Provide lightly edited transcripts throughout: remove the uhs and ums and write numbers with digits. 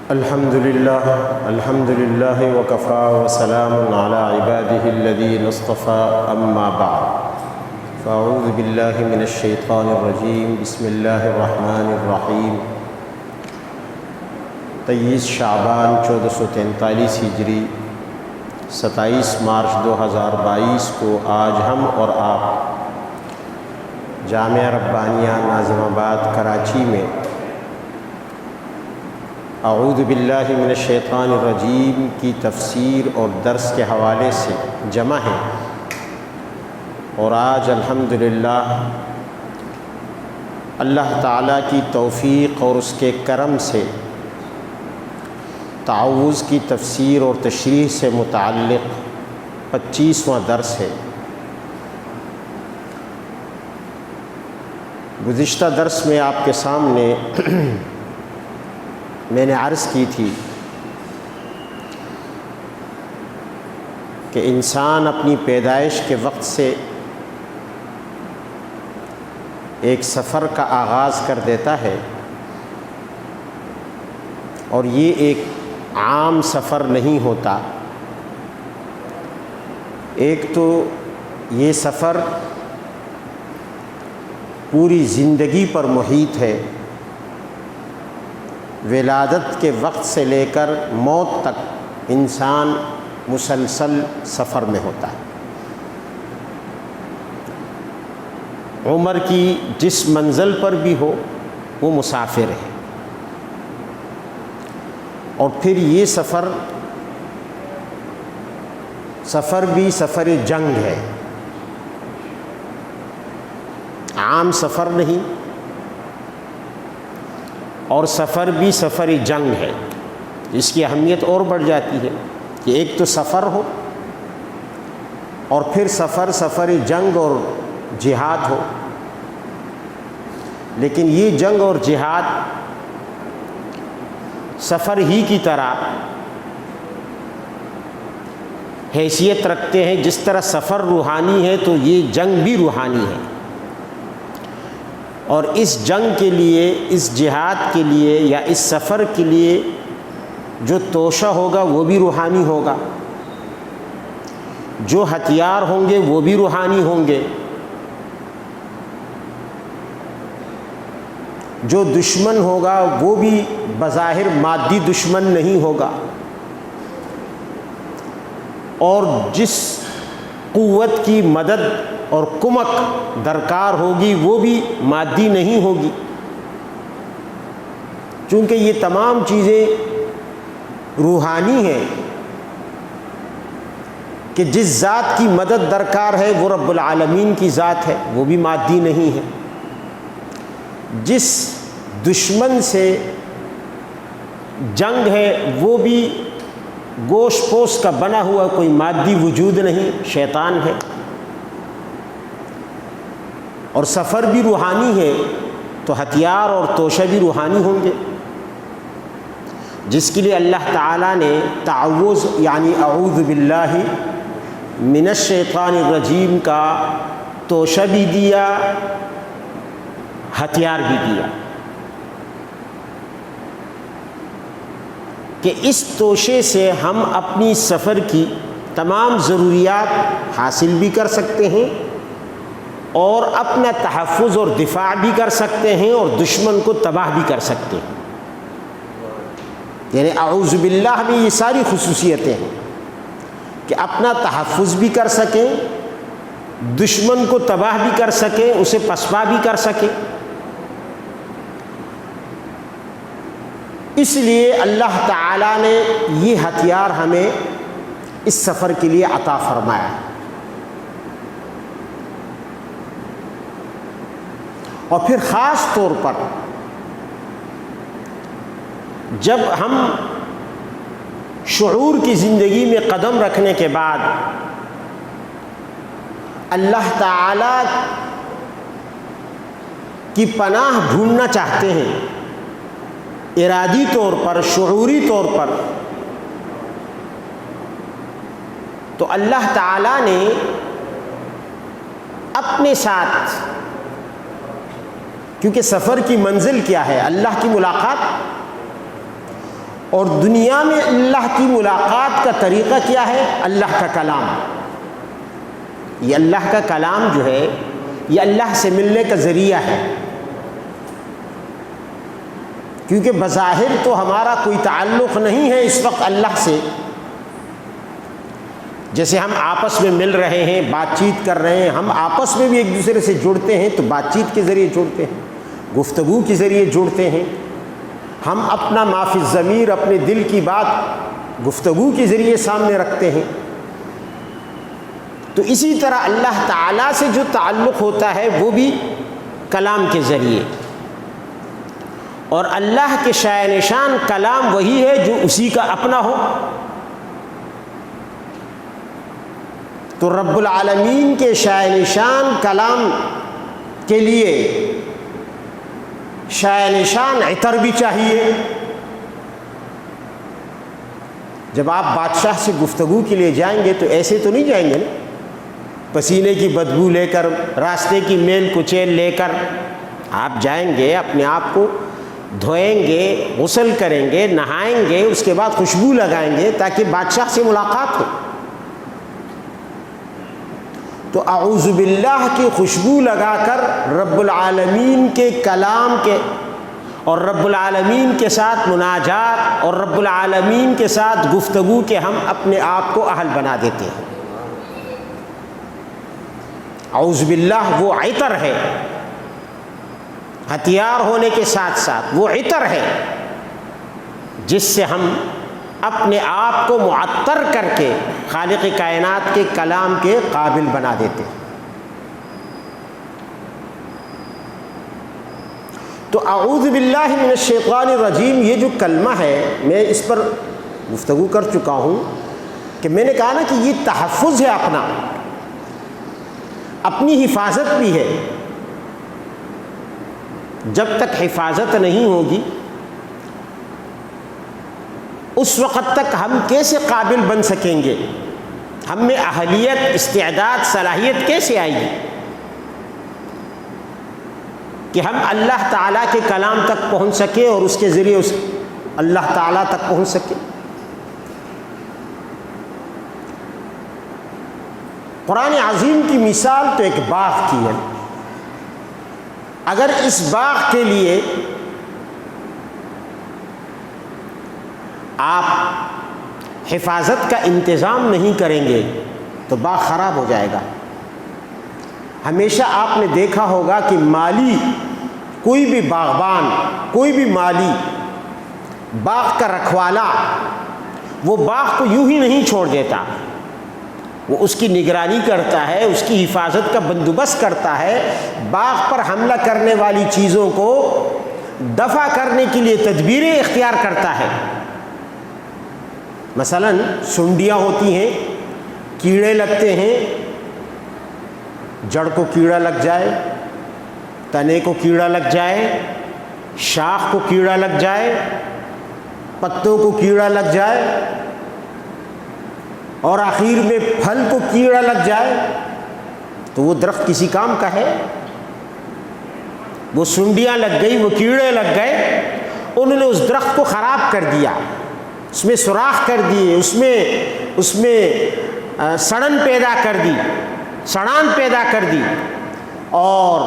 الحمد للہ وکفا وسلام علی عبادہ الذین اصطفى اما بعد فاعوذ باللہ من الشیطان الرجیم بسم اللہ الرحمن الرحیم 23 شعبان 1443 ہجری 27 مارچ 2022 کو آج ہم اور آپ جامعہ ربانیہ ناظم آباد کراچی میں اعوذ باللہ من الشیطان الرجیم کی تفسیر اور درس کے حوالے سے جمع ہیں، اور آج الحمدللہ اللہ تعالیٰ کی توفیق اور اس کے کرم سے تعوذ کی تفسیر اور تشریح سے متعلق 25واں درس ہے۔ گزشتہ درس میں آپ کے سامنے میں نے عرض کی تھی کہ انسان اپنی پیدائش کے وقت سے ایک سفر کا آغاز کر دیتا ہے، اور یہ ایک عام سفر نہیں ہوتا۔ ایک تو یہ سفر پوری زندگی پر محیط ہے، ولادت کے وقت سے لے کر موت تک انسان مسلسل سفر میں ہوتا ہے۔ عمر کی جس منزل پر بھی ہو وہ مسافر ہے، اور پھر یہ سفر بھی سفر جنگ ہے، عام سفر نہیں، اور سفر بھی سفر جنگ ہے۔ اس کی اہمیت اور بڑھ جاتی ہے کہ ایک تو سفر ہو، اور پھر سفر جنگ اور جہاد ہو۔ لیکن یہ جنگ اور جہاد سفر ہی کی طرح حیثیت رکھتے ہیں، جس طرح سفر روحانی ہے تو یہ جنگ بھی روحانی ہے، اور اس جنگ کے لیے، اس جہاد کے لیے یا اس سفر کے لیے جو توشہ ہوگا وہ بھی روحانی ہوگا، جو ہتھیار ہوں گے وہ بھی روحانی ہوں گے، جو دشمن ہوگا وہ بھی بظاہر مادی دشمن نہیں ہوگا، اور جس قوت کی مدد اور کمک درکار ہوگی وہ بھی مادی نہیں ہوگی، چونکہ یہ تمام چیزیں روحانی ہیں کہ جس ذات کی مدد درکار ہے وہ رب العالمین کی ذات ہے، وہ بھی مادی نہیں ہے۔ جس دشمن سے جنگ ہے وہ بھی گوشت پوست کا بنا ہوا کوئی مادی وجود نہیں، شیطان ہے، اور سفر بھی روحانی ہے تو ہتھیار اور توشہ بھی روحانی ہوں گے، جس کے لیے اللہ تعالیٰ نے تعوذ یعنی اعوذ باللہ من الشیطان الرجیم کا توشہ بھی دیا، ہتھیار بھی دیا، کہ اس توشے سے ہم اپنی سفر کی تمام ضروریات حاصل بھی کر سکتے ہیں، اور اپنا تحفظ اور دفاع بھی کر سکتے ہیں، اور دشمن کو تباہ بھی کر سکتے ہیں۔ یعنی اعوذ باللہ میں یہ ساری خصوصیتیں ہیں کہ اپنا تحفظ بھی کر سکیں، دشمن کو تباہ بھی کر سکیں، اسے پسپا بھی کر سکیں۔ اس لیے اللہ تعالیٰ نے یہ ہتھیار ہمیں اس سفر کے لیے عطا فرمایا ہے، اور پھر خاص طور پر جب ہم شعور کی زندگی میں قدم رکھنے کے بعد اللہ تعالیٰ کی پناہ ڈھونڈنا چاہتے ہیں، ارادی طور پر، شعوری طور پر، تو اللہ تعالیٰ نے اپنے ساتھ، کیونکہ سفر کی منزل کیا ہے؟ اللہ کی ملاقات، اور دنیا میں اللہ کی ملاقات کا طریقہ کیا ہے؟ اللہ کا کلام. یہ اللہ کا کلام جو ہے یہ اللہ سے ملنے کا ذریعہ ہے، کیونکہ بظاہر تو ہمارا کوئی تعلق نہیں ہے اس وقت اللہ سے. جیسے ہم آپس میں مل رہے ہیں، بات چیت کر رہے ہیں، ہم آپس میں بھی ایک دوسرے سے جڑتے ہیں تو بات چیت کے ذریعے جڑتے ہیں، گفتگو کے ذریعے جڑتے ہیں. ہم اپنا ما فی الضمیر، اپنے دل کی بات گفتگو کے ذریعے سامنے رکھتے ہیں. تو اسی طرح اللہ تعالیٰ سے جو تعلق ہوتا ہے وہ بھی کلام کے ذریعے. اور اللہ کے شائع نشان کلام وہی ہے جو اسی کا اپنا ہو. تو رب العالمین کے شائع نشان کلام کے لیے شائع نشان عطر بھی چاہیے. جب آپ بادشاہ سے گفتگو کے لیے جائیں گے تو ایسے تو نہیں جائیں گے نا، پسینے کی بدبو لے کر، راستے کی میل کچیل لے کر. آپ جائیں گے، اپنے آپ کو دھوئیں گے، غسل کریں گے، نہائیں گے، اس کے بعد خوشبو لگائیں گے تاکہ بادشاہ سے ملاقات ہو. تو اعوذ باللہ کی خوشبو لگا کر رب العالمین کے کلام کے اور رب العالمین کے ساتھ مناجات اور رب العالمین کے ساتھ گفتگو کے ہم اپنے آپ کو اہل بنا دیتے ہیں. اعوذ باللہ وہ عطر ہے، ہتھیار ہونے کے ساتھ ساتھ وہ عطر ہے جس سے ہم اپنے آپ کو معطر کر کے خالق کائنات کے کلام کے قابل بنا دیتے ہیں. تو اعوذ باللہ من الشیطان الرجیم یہ جو کلمہ ہے، میں اس پر گفتگو کر چکا ہوں کہ میں نے کہا نا کہ یہ تحفظ ہے، اپنی حفاظت بھی ہے. جب تک حفاظت نہیں ہوگی اس وقت تک ہم کیسے قابل بن سکیں گے؟ ہم میں اہلیت، استعداد، صلاحیت کیسے آئے گی کہ ہم اللہ تعالیٰ کے کلام تک پہنچ سکیں اور اس کے ذریعے اس اللہ تعالیٰ تک پہنچ سکیں؟ قرآن عظیم کی مثال تو ایک باغ کی ہے. اگر اس باغ کے لیے آپ حفاظت کا انتظام نہیں کریں گے تو باغ خراب ہو جائے گا. ہمیشہ آپ نے دیکھا ہوگا کہ مالی، کوئی بھی باغبان، کوئی بھی مالی باغ کا رکھوالا وہ باغ کو یوں ہی نہیں چھوڑ دیتا، وہ اس کی نگرانی کرتا ہے، اس کی حفاظت کا بندوبست کرتا ہے، باغ پر حملہ کرنے والی چیزوں کو دفع کرنے کے لیے تدبیریں اختیار کرتا ہے. مثلا سنڈیاں ہوتی ہیں، کیڑے لگتے ہیں، جڑ کو کیڑا لگ جائے، تنے کو کیڑا لگ جائے، شاخ کو کیڑا لگ جائے، پتوں کو کیڑا لگ جائے اور آخر میں پھل کو کیڑا لگ جائے تو وہ درخت کسی کام کا ہے؟ وہ سنڈیاں لگ گئی، وہ کیڑے لگ گئے، انہوں نے اس درخت کو خراب کر دیا، اس میں سوراخ کر دیے، اس میں سڑن پیدا کر دی، سڑان پیدا کر دی اور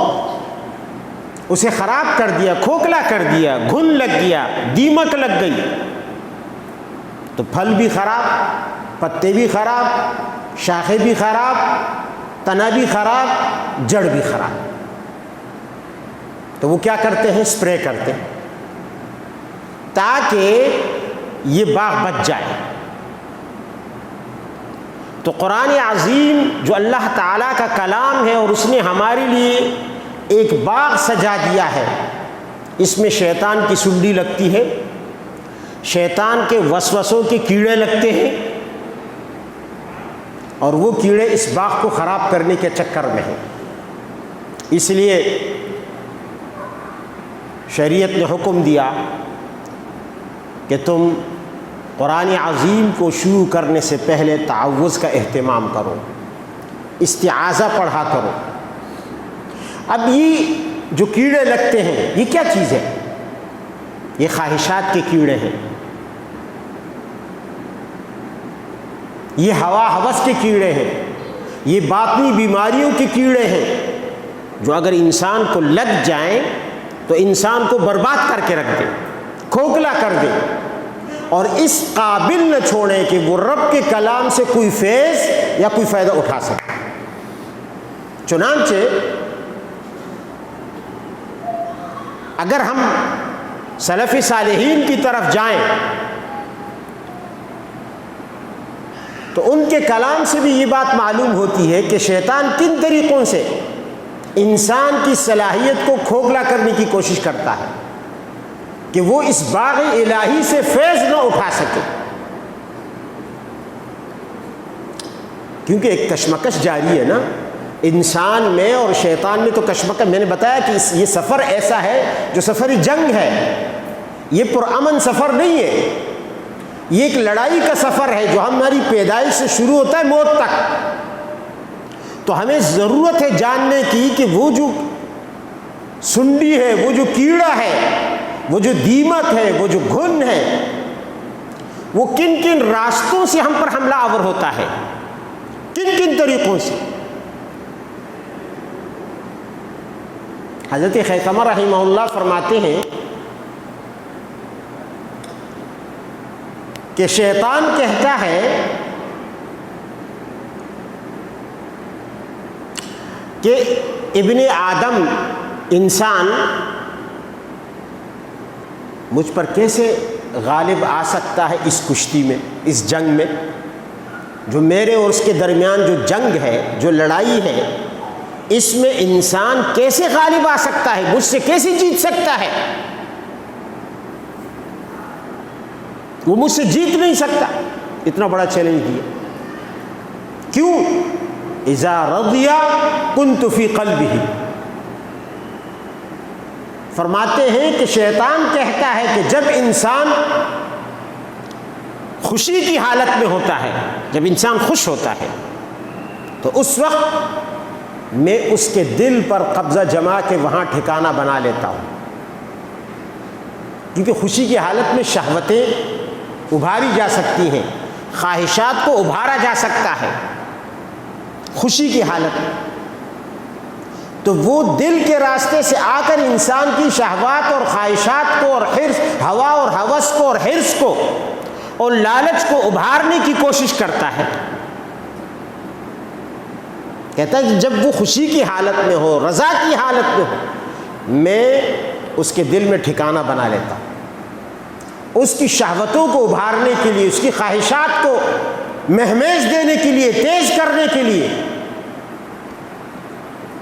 اسے خراب کر دیا، کھوکھلا کر دیا، گھن لگ گیا، دیمک لگ گئی تو پھل بھی خراب، پتے بھی خراب، شاخیں بھی خراب، تنا بھی خراب، جڑ بھی خراب. تو وہ کیا کرتے ہیں؟ اسپرے کرتے ہیں تاکہ یہ باغ بچ جائے. تو قرآن عظیم جو اللہ تعالیٰ کا کلام ہے اور اس نے ہمارے لیے ایک باغ سجا دیا ہے، اس میں شیطان کی سنڈی لگتی ہے، شیطان کے وسوسوں کے کیڑے لگتے ہیں اور وہ کیڑے اس باغ کو خراب کرنے کے چکر میں ہیں. اس لیے شریعت نے حکم دیا کہ تم قرآن عظیم کو شروع کرنے سے پہلے تعوذ کا اہتمام کرو، استعاذہ پڑھا کرو. اب یہ جو کیڑے لگتے ہیں یہ کیا چیز ہے؟ یہ خواہشات کے کیڑے ہیں. یہ ہوا ہوس کے کیڑے ہیں، یہ باطنی بیماریوں کے کیڑے ہیں جو اگر انسان کو لگ جائیں تو انسان کو برباد کر کے رکھ دے، کھوکھلا کر دے، اور اس قابل نہ چھوڑیں کہ وہ رب کے کلام سے کوئی فیض یا کوئی فائدہ اٹھا سکے۔ چنانچہ اگر ہم سلف صالحین کی طرف جائیں تو ان کے کلام سے بھی یہ بات معلوم ہوتی ہے کہ شیطان کن طریقوں سے انسان کی صلاحیت کو کھوکھلا کرنے کی کوشش کرتا ہے کہ وہ اس باغ الہی سے فیض نہ اٹھا سکے، کیونکہ ایک کشمکش جاری ہے نا انسان میں اور شیطان میں۔ تو کشمکش، میں نے بتایا کہ یہ سفر ایسا ہے جو سفر جنگ ہے، یہ پرامن سفر نہیں ہے، یہ ایک لڑائی کا سفر ہے جو ہماری پیدائش سے شروع ہوتا ہے موت تک۔ تو ہمیں ضرورت ہے جاننے کی کہ وہ جو سنڈی ہے، وہ جو کیڑا ہے، وہ جو دیمک ہے، وہ جو گھن ہے، وہ کن کن راستوں سے ہم پر حملہ آور ہوتا ہے، کن کن طریقوں سے۔ حضرت خیثمہ رحمہ اللہ فرماتے ہیں کہ شیطان کہتا ہے کہ ابن آدم انسان مجھ پر کیسے غالب آ سکتا ہے اس کشتی میں، اس جنگ میں، جو میرے اور اس کے درمیان جو جنگ ہے، جو لڑائی ہے، اس میں انسان کیسے غالب آ سکتا ہے، مجھ سے کیسے جیت سکتا ہے؟ وہ مجھ سے جیت نہیں سکتا، اتنا بڑا چیلنج دیا۔ کیوں؟ اذا رضی کنت فی قلبہ، فرماتے ہیں کہ شیطان کہتا ہے کہ جب انسان خوشی کی حالت میں ہوتا ہے، جب انسان خوش ہوتا ہے تو اس وقت میں اس کے دل پر قبضہ جما کے وہاں ٹھکانہ بنا لیتا ہوں، کیونکہ خوشی کی حالت میں شہوتیں ابھاری جا سکتی ہیں، خواہشات کو ابھارا جا سکتا ہے خوشی کی حالت میں۔ تو وہ دل کے راستے سے آ کر انسان کی شہوات اور خواہشات کو اور حرص، ہوا اور ہوس کو اور حرص کو اور لالچ کو ابھارنے کی کوشش کرتا ہے۔ کہتا ہے کہ جب وہ خوشی کی حالت میں ہو، رضا کی حالت میں ہو، میں اس کے دل میں ٹھکانہ بنا لیتا ہوں، اس کی شہوتوں کو ابھارنے کے لیے، اس کی خواہشات کو مہمیز دینے کے لیے، تیز کرنے کے لیے،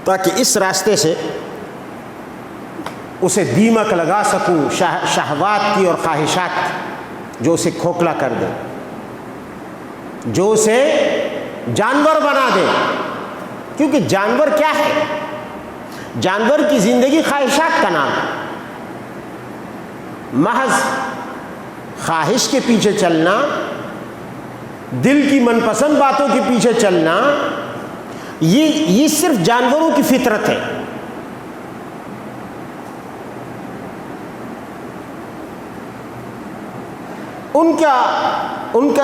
تاکہ اس راستے سے اسے دیمک لگا سکوں شہوات کی اور خواہشات کی، جو اسے کھوکھلا کر دے، جو اسے جانور بنا دے۔ کیونکہ جانور کیا ہے؟ جانور کی زندگی خواہشات کا نام ہے، محض خواہش کے پیچھے چلنا، دل کی من پسند باتوں کے پیچھے چلنا، یہ صرف جانوروں کی فطرت ہے۔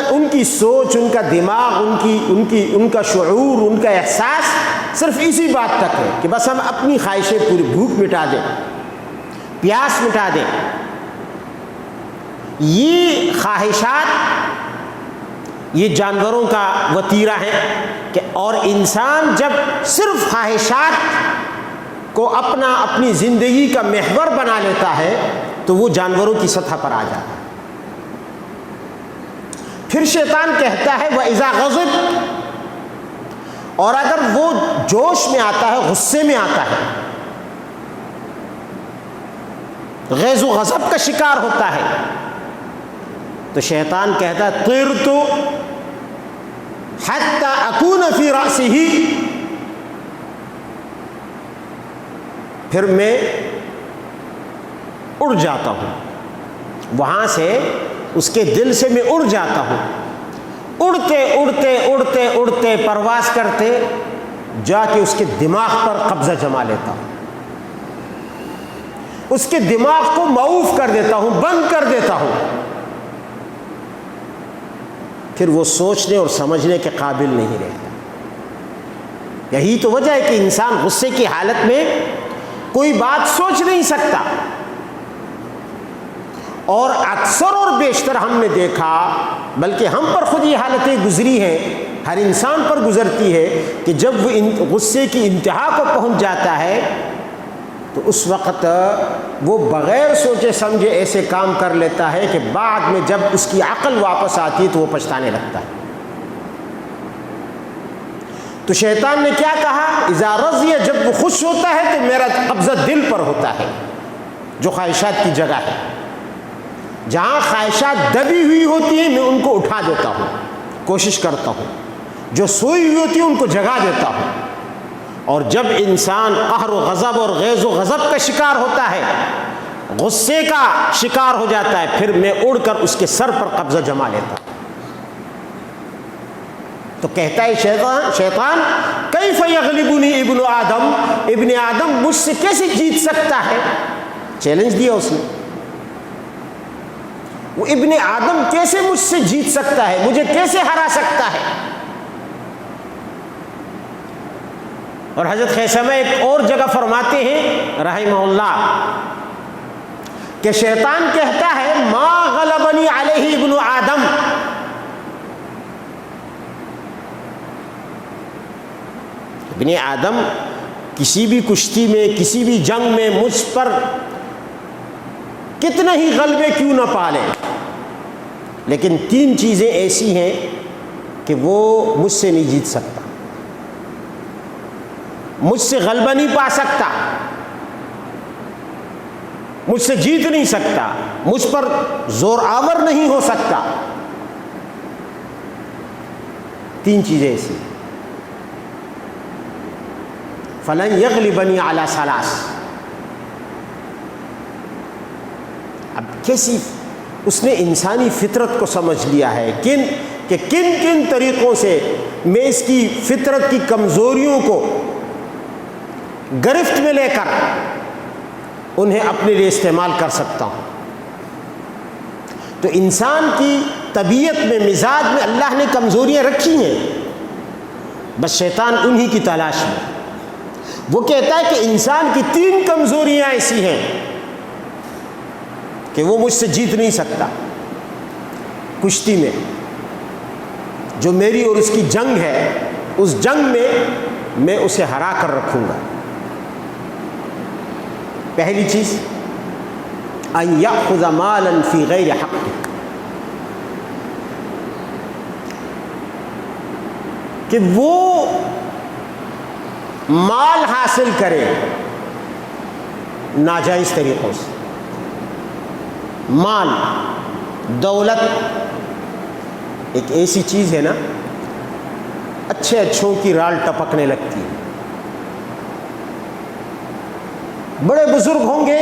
ان کی سوچ، ان کا دماغ، ان کا شعور، ان کا احساس صرف اسی بات تک ہے کہ بس ہم اپنی خواہشیں پوری، بھوک مٹا دیں، پیاس مٹا دیں۔ یہ خواہشات یہ جانوروں کا وتیرہ ہے کہ، اور انسان جب صرف خواہشات کو اپنی زندگی کا محور بنا لیتا ہے تو وہ جانوروں کی سطح پر آ جاتا ہے۔ پھر شیطان کہتا ہے وَإِذَا غَضِبَ، اور اگر وہ جوش میں آتا ہے، غصے میں آتا ہے، غیظ و غضب کا شکار ہوتا ہے، تو شیطان کہتا ہے طِرْتُ حَتَّى أَكُونَ فِي رَأْسِهِ، پھر میں اڑ جاتا ہوں وہاں سے، اس کے دل سے میں اڑ جاتا ہوں، اڑتے اڑتے اڑتے اڑتے پرواز کرتے جا کے اس کے دماغ پر قبضہ جما لیتا ہوں، اس کے دماغ کو معوف کر دیتا ہوں، بند کر دیتا ہوں۔ پھر وہ سوچنے اور سمجھنے کے قابل نہیں رہتا۔ یہی تو وجہ ہے کہ انسان غصے کی حالت میں کوئی بات سوچ نہیں سکتا، اور اکثر اور بیشتر ہم نے دیکھا، بلکہ ہم پر خود یہ حالتیں گزری ہیں، ہر انسان پر گزرتی ہے کہ جب وہ غصے کی انتہا کو پہنچ جاتا ہے تو اس وقت وہ بغیر سوچے سمجھے ایسے کام کر لیتا ہے کہ بعد میں جب اس کی عقل واپس آتی ہے تو وہ پچھتانے لگتا ہے۔ تو شیطان نے کیا کہا؟ اذا رضی، جب وہ خوش ہوتا ہے تو میرا قبضہ دل پر ہوتا ہے، جو خواہشات کی جگہ ہے۔ جہاں خواہشات دبی ہوئی ہوتی ہیں میں ان کو اٹھا دیتا ہوں، کوشش کرتا ہوں، جو سوئی ہوئی ہوتی ہیں ان کو جگا دیتا ہوں۔ اور جب انسان قہر و غضب اور غیظ و غضب کا شکار ہوتا ہے، غصے کا شکار ہو جاتا ہے، پھر میں اڑ کر اس کے سر پر قبضہ جما لیتا ہوں۔ تو کہتا ہے شیطان کیف یغلبنی ابن آدم، ابن آدم مجھ سے کیسے جیت سکتا ہے؟ چیلنج دیا اس نے، وہ ابن آدم کیسے مجھ سے جیت سکتا ہے، مجھے کیسے ہرا سکتا ہے؟ اور حضرت خیثمہ ایک اور جگہ فرماتے ہیں رحمہ اللہ کہ شیطان کہتا ہے ما غلبنی علیہ ابن آدم، ابن آدم کسی بھی کشتی میں، کسی بھی جنگ میں مجھ پر کتنے ہی غلبے کیوں نہ پالے، لیکن تین چیزیں ایسی ہیں کہ وہ مجھ سے نہیں جیت سکتا، مجھ سے غلبہ نہیں پا سکتا، مجھ سے جیت نہیں سکتا، مجھ پر زور آور نہیں ہو سکتا۔ تین چیزیں ایسی، فلن یغلبنی علی ثلاث۔ اب کیسی اس نے انسانی فطرت کو سمجھ لیا ہے کن کن طریقوں سے میں اس کی فطرت کی کمزوریوں کو گرفت میں لے کر انہیں اپنے لیے استعمال کر سکتا ہوں۔ تو انسان کی طبیعت میں، مزاج میں اللہ نے کمزوریاں رکھی ہیں، بس شیطان انہی کی تلاش میں۔ وہ کہتا ہے کہ انسان کی تین کمزوریاں ایسی ہیں کہ وہ مجھ سے جیت نہیں سکتا کشتی میں، جو میری اور اس کی جنگ ہے، اس جنگ میں اسے ہرا کر رکھوں گا۔ پہلی چیز ان یأخذ مالا فی غیر حقک، کہ وہ مال حاصل کرے ناجائز طریقوں سے۔ مال، دولت ایک ایسی چیز ہے نا، اچھے اچھوں کی رال ٹپکنے لگتی ہے۔ بڑے بزرگ ہوں گے،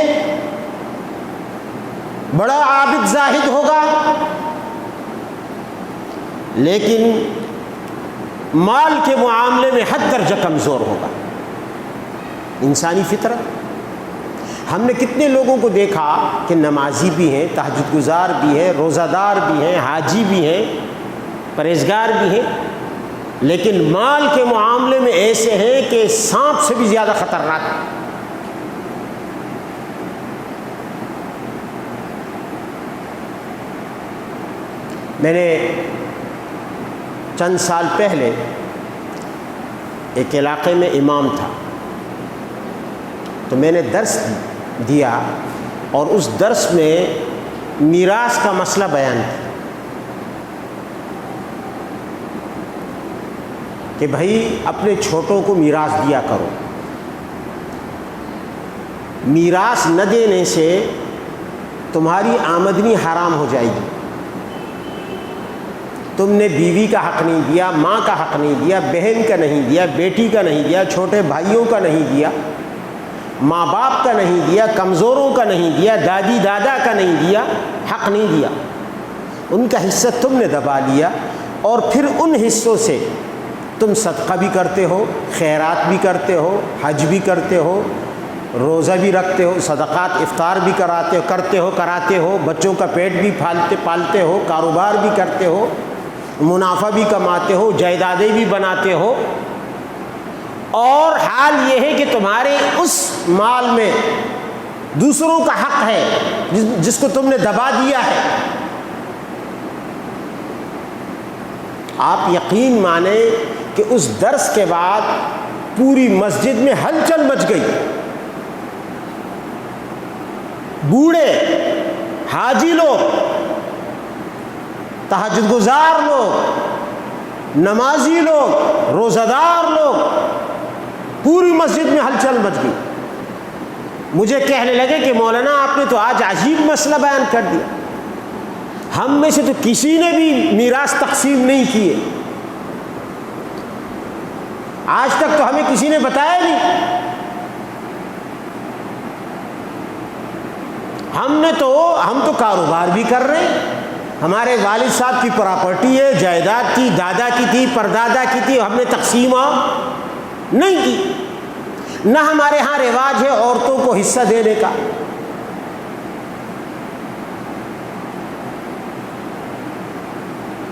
بڑا عابد زاہد ہوگا، لیکن مال کے معاملے میں حد درجہ کمزور ہوگا۔ انسانی فطرت۔ ہم نے کتنے لوگوں کو دیکھا کہ نمازی بھی ہیں، تہجد گزار بھی ہیں، روزہ دار بھی ہیں، حاجی بھی ہیں، پرہیزگار بھی ہیں، لیکن مال کے معاملے میں ایسے ہیں کہ سانپ سے بھی زیادہ خطرناک۔ میں نے چند سال پہلے ایک علاقے میں امام تھا، تو میں نے درس دیا، اور اس درس میں میراث کا مسئلہ بیان کیا کہ بھائی اپنے چھوٹوں کو میراث دیا کرو، میراث نہ دینے سے تمہاری آمدنی حرام ہو جائے گی۔ تم نے بیوی کا حق نہیں دیا، ماں کا حق نہیں دیا، بہن کا نہیں دیا، بیٹی کا نہیں دیا، چھوٹے بھائیوں کا نہیں دیا، ماں باپ کا نہیں دیا، کمزوروں کا نہیں دیا، دادی دادا کا نہیں دیا، حق نہیں دیا۔ ان کا حصہ تم نے دبا لیا، اور پھر ان حصوں سے تم صدقہ بھی کرتے ہو، خیرات بھی کرتے ہو، حج بھی کرتے ہو، روزہ بھی رکھتے ہو، صدقات افطار بھی کراتے ہو، بچوں کا پیٹ بھی پالتے ہو، کاروبار بھی کرتے ہو، منافع بھی کماتے ہو، جائیدادیں بھی بناتے ہو، اور حال یہ ہے کہ تمہارے اس مال میں دوسروں کا حق ہے جس کو تم نے دبا دیا ہے، آپ یقین مانیں کہ اس درس کے بعد پوری مسجد میں ہلچل مچ گئی. بوڑھے، حاجی لوگ، تہجد گزار لوگ، نمازی لوگ، روزہ دار لوگ، پوری مسجد میں ہلچل مچ گئی. مجھے کہنے لگے کہ مولانا آپ نے تو آج عجیب مسئلہ بیان کر دیا، ہم میں سے تو کسی نے بھی میراث تقسیم نہیں کیے، آج تک تو ہمیں کسی نے بتایا نہیں. ہم تو کاروبار بھی کر رہے ہیں، ہمارے والد صاحب کی پراپرٹی ہے، جائیداد تھی، دادا کی تھی، پردادا کی تھی، ہم نے تقسیم نہیں کی. نہ ہمارے ہاں رواج ہے عورتوں کو حصہ دینے کا.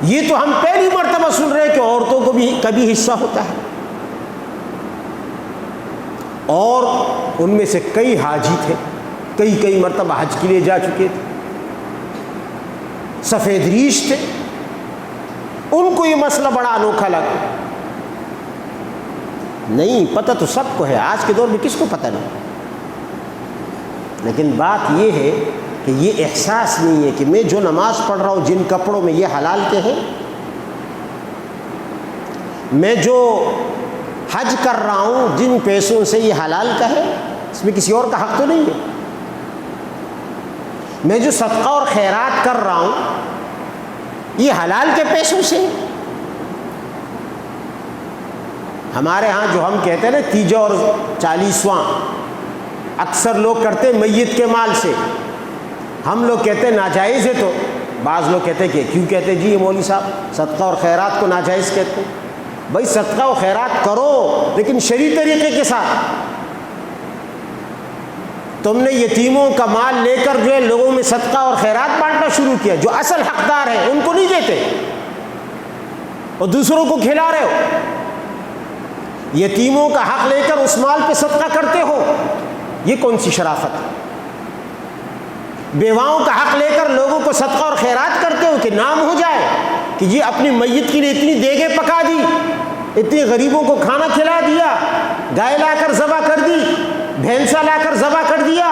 یہ تو ہم پہلی مرتبہ سن رہے ہیں کہ عورتوں کو بھی کبھی حصہ ہوتا ہے. اور ان میں سے کئی حاجی تھے، کئی مرتبہ حج کے لیے جا چکے تھے، سفید ریش تھے، ان کو یہ مسئلہ بڑا انوکھا لگا. نہیں، پتہ تو سب کو ہے، آج کے دور میں کس کو پتہ نہیں. لیکن بات یہ ہے کہ یہ احساس نہیں ہے کہ میں جو نماز پڑھ رہا ہوں جن کپڑوں میں یہ حلال کے ہیں، میں جو حج کر رہا ہوں جن پیسوں سے یہ حلال کا ہے، اس میں کسی اور کا حق تو نہیں ہے. میں جو صدقہ اور خیرات کر رہا ہوں یہ حلال کے پیسوں سے. ہمارے ہاں جو ہم کہتے ہیں نا تیجا اور 40واں، اکثر لوگ کرتے میت کے مال سے، ہم لوگ کہتے ہیں ناجائز ہے. تو بعض لوگ کہتے ہیں کہ کیوں کہتے ہیں جی یہ مولوی صاحب صدقہ اور خیرات کو ناجائز کہتے ہیں؟ بھائی صدقہ و خیرات کرو لیکن شرعی طریقے کے ساتھ. تم نے یتیموں کا مال لے کر جو ہے لوگوں میں صدقہ اور خیرات بانٹنا شروع کیا، جو اصل حقدار ہیں ان کو نہیں دیتے اور دوسروں کو کھلا رہے ہو. یتیموں کا حق لے کر اس مال پہ صدقہ کرتے ہو، یہ کون سی شرافت ہے؟ بیواؤں کا حق لے کر لوگوں کو صدقہ اور خیرات کرتے ہو کہ نام ہو جائے کہ جی اپنی میت کے لیے اتنی دیگیں پکا دی، اتنی غریبوں کو کھانا کھلا دیا، گائے لا کر ذبح کر دی، بھینسا لا کر ذبح کر دیا،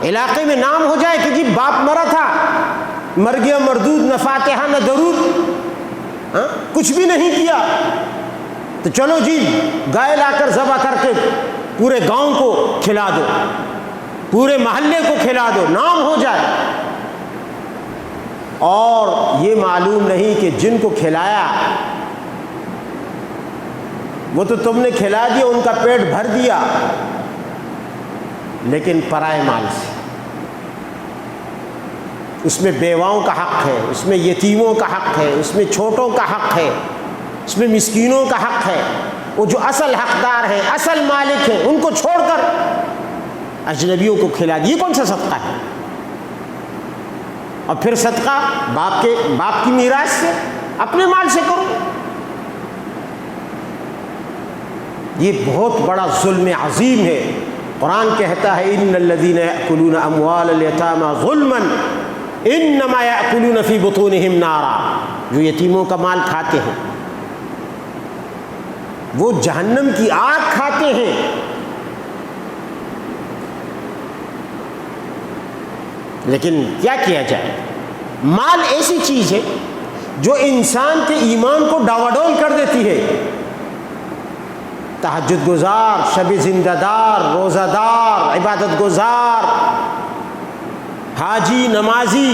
علاقے میں نام ہو جائے کہ جی باپ مرا تھا، مر گیا مردود، نہ فاتحہ نہ درود، کچھ بھی نہیں کیا، تو چلو جی گائے لا کر ذبح کر کے پورے گاؤں کو کھلا دو، پورے محلے کو کھلا دو، نام ہو جائے. اور یہ معلوم نہیں کہ جن کو کھلایا وہ تو تم نے کھلا دیا، ان کا پیٹ بھر دیا، لیکن پرائے مال سے. اس میں بیواؤں کا حق ہے، اس میں یتیموں کا حق ہے، اس میں چھوٹوں کا حق ہے، اس میں مسکینوں کا حق ہے. وہ جو اصل حقدار ہیں، اصل مالک ہیں، ان کو چھوڑ کر اجنبیوں کو کھلا دیا، یہ کون سا صدقہ ہے؟ اور پھر صدقہ باپ کی میراث سے، اپنے مال سے کرو. یہ بہت بڑا ظلم عظیم ہے. قرآن کہتا ہے ان الذین یأکلون اموال الیتامی ظلما انما یأکلون فی بطونہم نارا. جو یتیموں کا مال کھاتے ہیں وہ جہنم کی آگ کھاتے ہیں. لیکن کیا کیا جائے، مال ایسی چیز ہے جو انسان کے ایمان کو ڈاواڈول کر دیتی ہے. تہجد گزار، شب زندہ دار، روزہ دار، عبادت گزار، حاجی، نمازی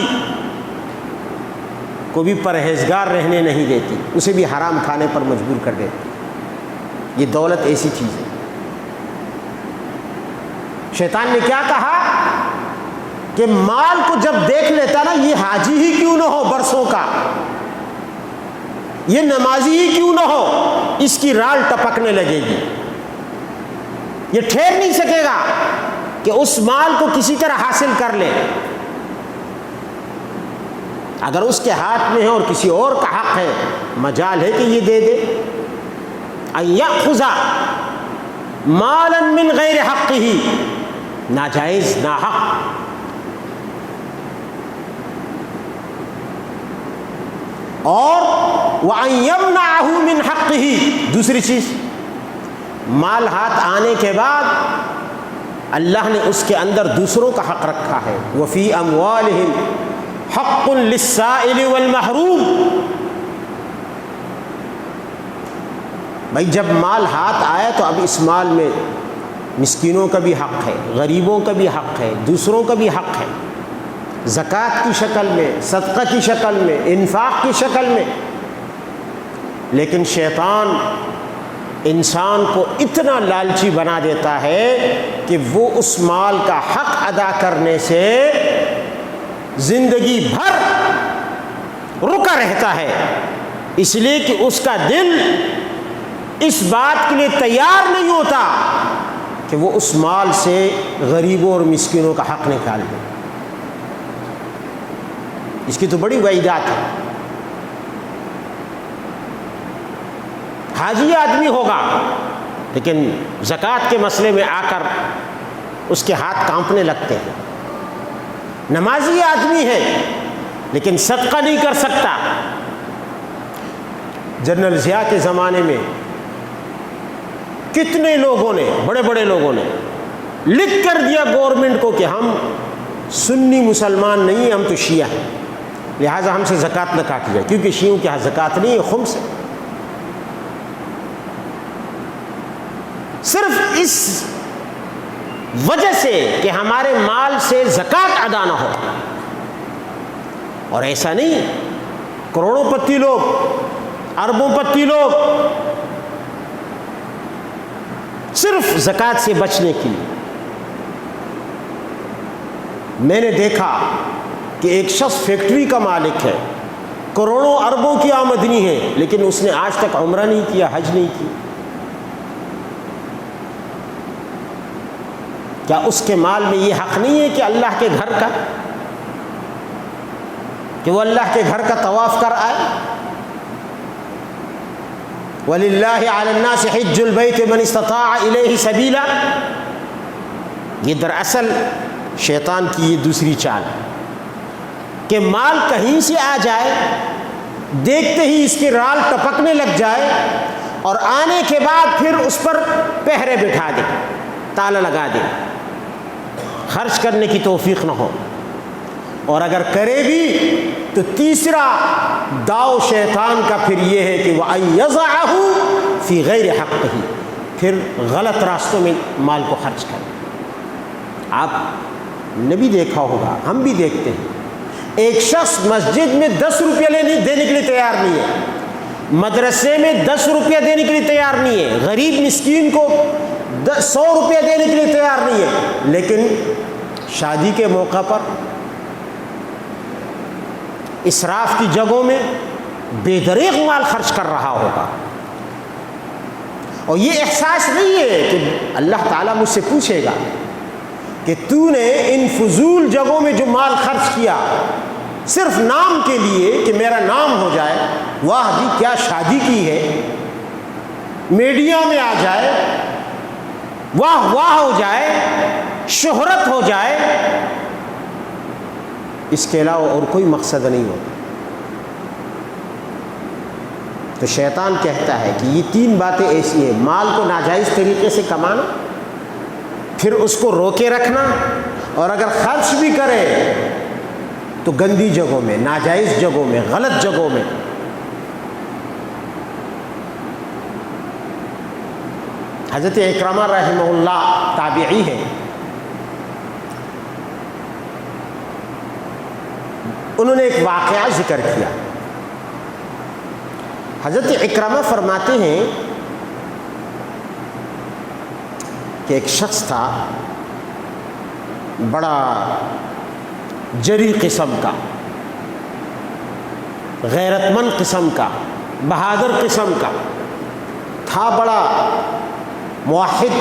کو بھی پرہیزگار رہنے نہیں دیتی، اسے بھی حرام کھانے پر مجبور کر دیتی. یہ دولت ایسی چیز ہے. شیطان نے کیا کہا کہ مال کو جب دیکھ لیتا نا، یہ حاجی ہی کیوں نہ ہو برسوں کا، یہ نمازی ہی کیوں نہ ہو، اس کی رال ٹپکنے لگے گی. یہ ٹھہر نہیں سکے گا کہ اس مال کو کسی طرح حاصل کر لے. اگر اس کے ہاتھ میں ہے اور کسی اور کا حق ہے، مجال ہے کہ یہ دے دے۔ ان یأخذ مالا من غیر حقہ، ناجائز، ناحق۔ اور وَأَن يَمْنَعَهُ مِنْ حَقِّهِ، دوسری چیز، مال ہاتھ آنے کے بعد اللہ نے اس کے اندر دوسروں کا حق رکھا ہے۔ وَفِي أَمْوَالِهِمْ حَقٌّ لِلسَّائِلِ وَالْمَحْرُومِ۔ بھائی جب مال ہاتھ آیا تو اب اس مال میں مسکینوں کا بھی حق ہے، غریبوں کا بھی حق ہے، دوسروں کا بھی حق ہے، زکوٰۃ کی شکل میں، صدقہ کی شکل میں، انفاق کی شکل میں۔ لیکن شیطان انسان کو اتنا لالچی بنا دیتا ہے کہ وہ اس مال کا حق ادا کرنے سے زندگی بھر رکا رہتا ہے، اس لیے کہ اس کا دل اس بات کے لیے تیار نہیں ہوتا کہ وہ اس مال سے غریبوں اور مسکینوں کا حق نکال دے۔ اس کی تو بڑی وعیدات ہے۔ حاجی آدمی ہوگا لیکن زکوٰۃ کے مسئلے میں آ کر اس کے ہاتھ کانپنے لگتے ہیں، نمازی آدمی ہے لیکن صدقہ نہیں کر سکتا۔ جنرل ضیاء کے زمانے میں کتنے لوگوں نے، بڑے بڑے لوگوں نے لکھ کر دیا گورنمنٹ کو کہ ہم سنی مسلمان نہیں ہیں، ہم تو شیعہ ہیں، لہٰذا ہم سے زکوٰۃ نہ کاٹی جائے، کیونکہ شیعوں کے ہاں زکوٰۃ نہیں ہے، خمس ہے۔ صرف اس وجہ سے کہ ہمارے مال سے زکوٰۃ ادا نہ ہو۔ اور ایسا نہیں، کروڑوں پتی لوگ، اربوں پتی لوگ صرف زکوٰۃ سے بچنے کے لیے۔ میں نے دیکھا کہ ایک شخص فیکٹری کا مالک ہے، کروڑوں اربوں کی آمدنی ہے، لیکن اس نے آج تک عمرہ نہیں کیا، حج نہیں کی۔ کیا اس کے مال میں یہ حق نہیں ہے کہ اللہ کے گھر کا، کہ وہ اللہ کے گھر کا طواف کر آئے؟ وَلِلَّهِ عَلَى النَّاسِ حِجُّ الْبَيْتِ مَنِ اسْتَطَاعَ إِلَيْهِ سَبِيلًا۔ یہ دراصل شیطان کی یہ دوسری چال کہ مال کہیں سے آ جائے، دیکھتے ہی اس کی رال ٹپکنے لگ جائے، اور آنے کے بعد پھر اس پر پہرے بٹھا دے، تالا لگا دے، خرچ کرنے کی توفیق نہ ہو۔ اور اگر کرے بھی تو تیسرا داؤ شیطان کا پھر یہ ہے کہ وَأَن يَضَعَهُ فِي غَيْرِ حَقِّهِ، پھر غلط راستوں میں مال کو خرچ کرے۔ آپ نے بھی دیکھا ہوگا، ہم بھی دیکھتے ہیں، ایک شخص مسجد میں 10 روپیہ دینے کے لیے تیار نہیں ہے، مدرسے میں 10 روپیہ دینے کے لیے تیار نہیں ہے، غریب مسکین کو 100 روپیہ دینے کے لیے تیار نہیں ہے، لیکن شادی کے موقع پر، اسراف کی جگہوں میں بے دریغ مال خرچ کر رہا ہوگا، اور یہ احساس نہیں ہے کہ اللہ تعالیٰ مجھ سے پوچھے گا کہ تو نے ان فضول جگہوں میں جو مال خرچ کیا صرف نام کے لیے کہ میرا نام ہو جائے، واہ جی کیا شادی کی ہے، میڈیا میں آ جائے، واہ واہ ہو جائے، شہرت ہو جائے، اس کے علاوہ اور کوئی مقصد نہیں ہوتا۔ تو شیطان کہتا ہے کہ یہ 3 باتیں ایسی ہیں: مال کو ناجائز طریقے سے کمانا، پھر اس کو روکے رکھنا، اور اگر خرچ بھی کرے تو گندی جگہوں میں، ناجائز جگہوں میں، غلط جگہوں میں۔ حضرت اکرمہ رحمہ اللہ تابعی ہیں، انہوں نے ایک واقعہ ذکر کیا۔ حضرت اکرمہ فرماتے ہیں کہ ایک شخص تھا بڑا جری قسم کا، غیرت مند قسم کا، بہادر قسم کا تھا، بڑا موحد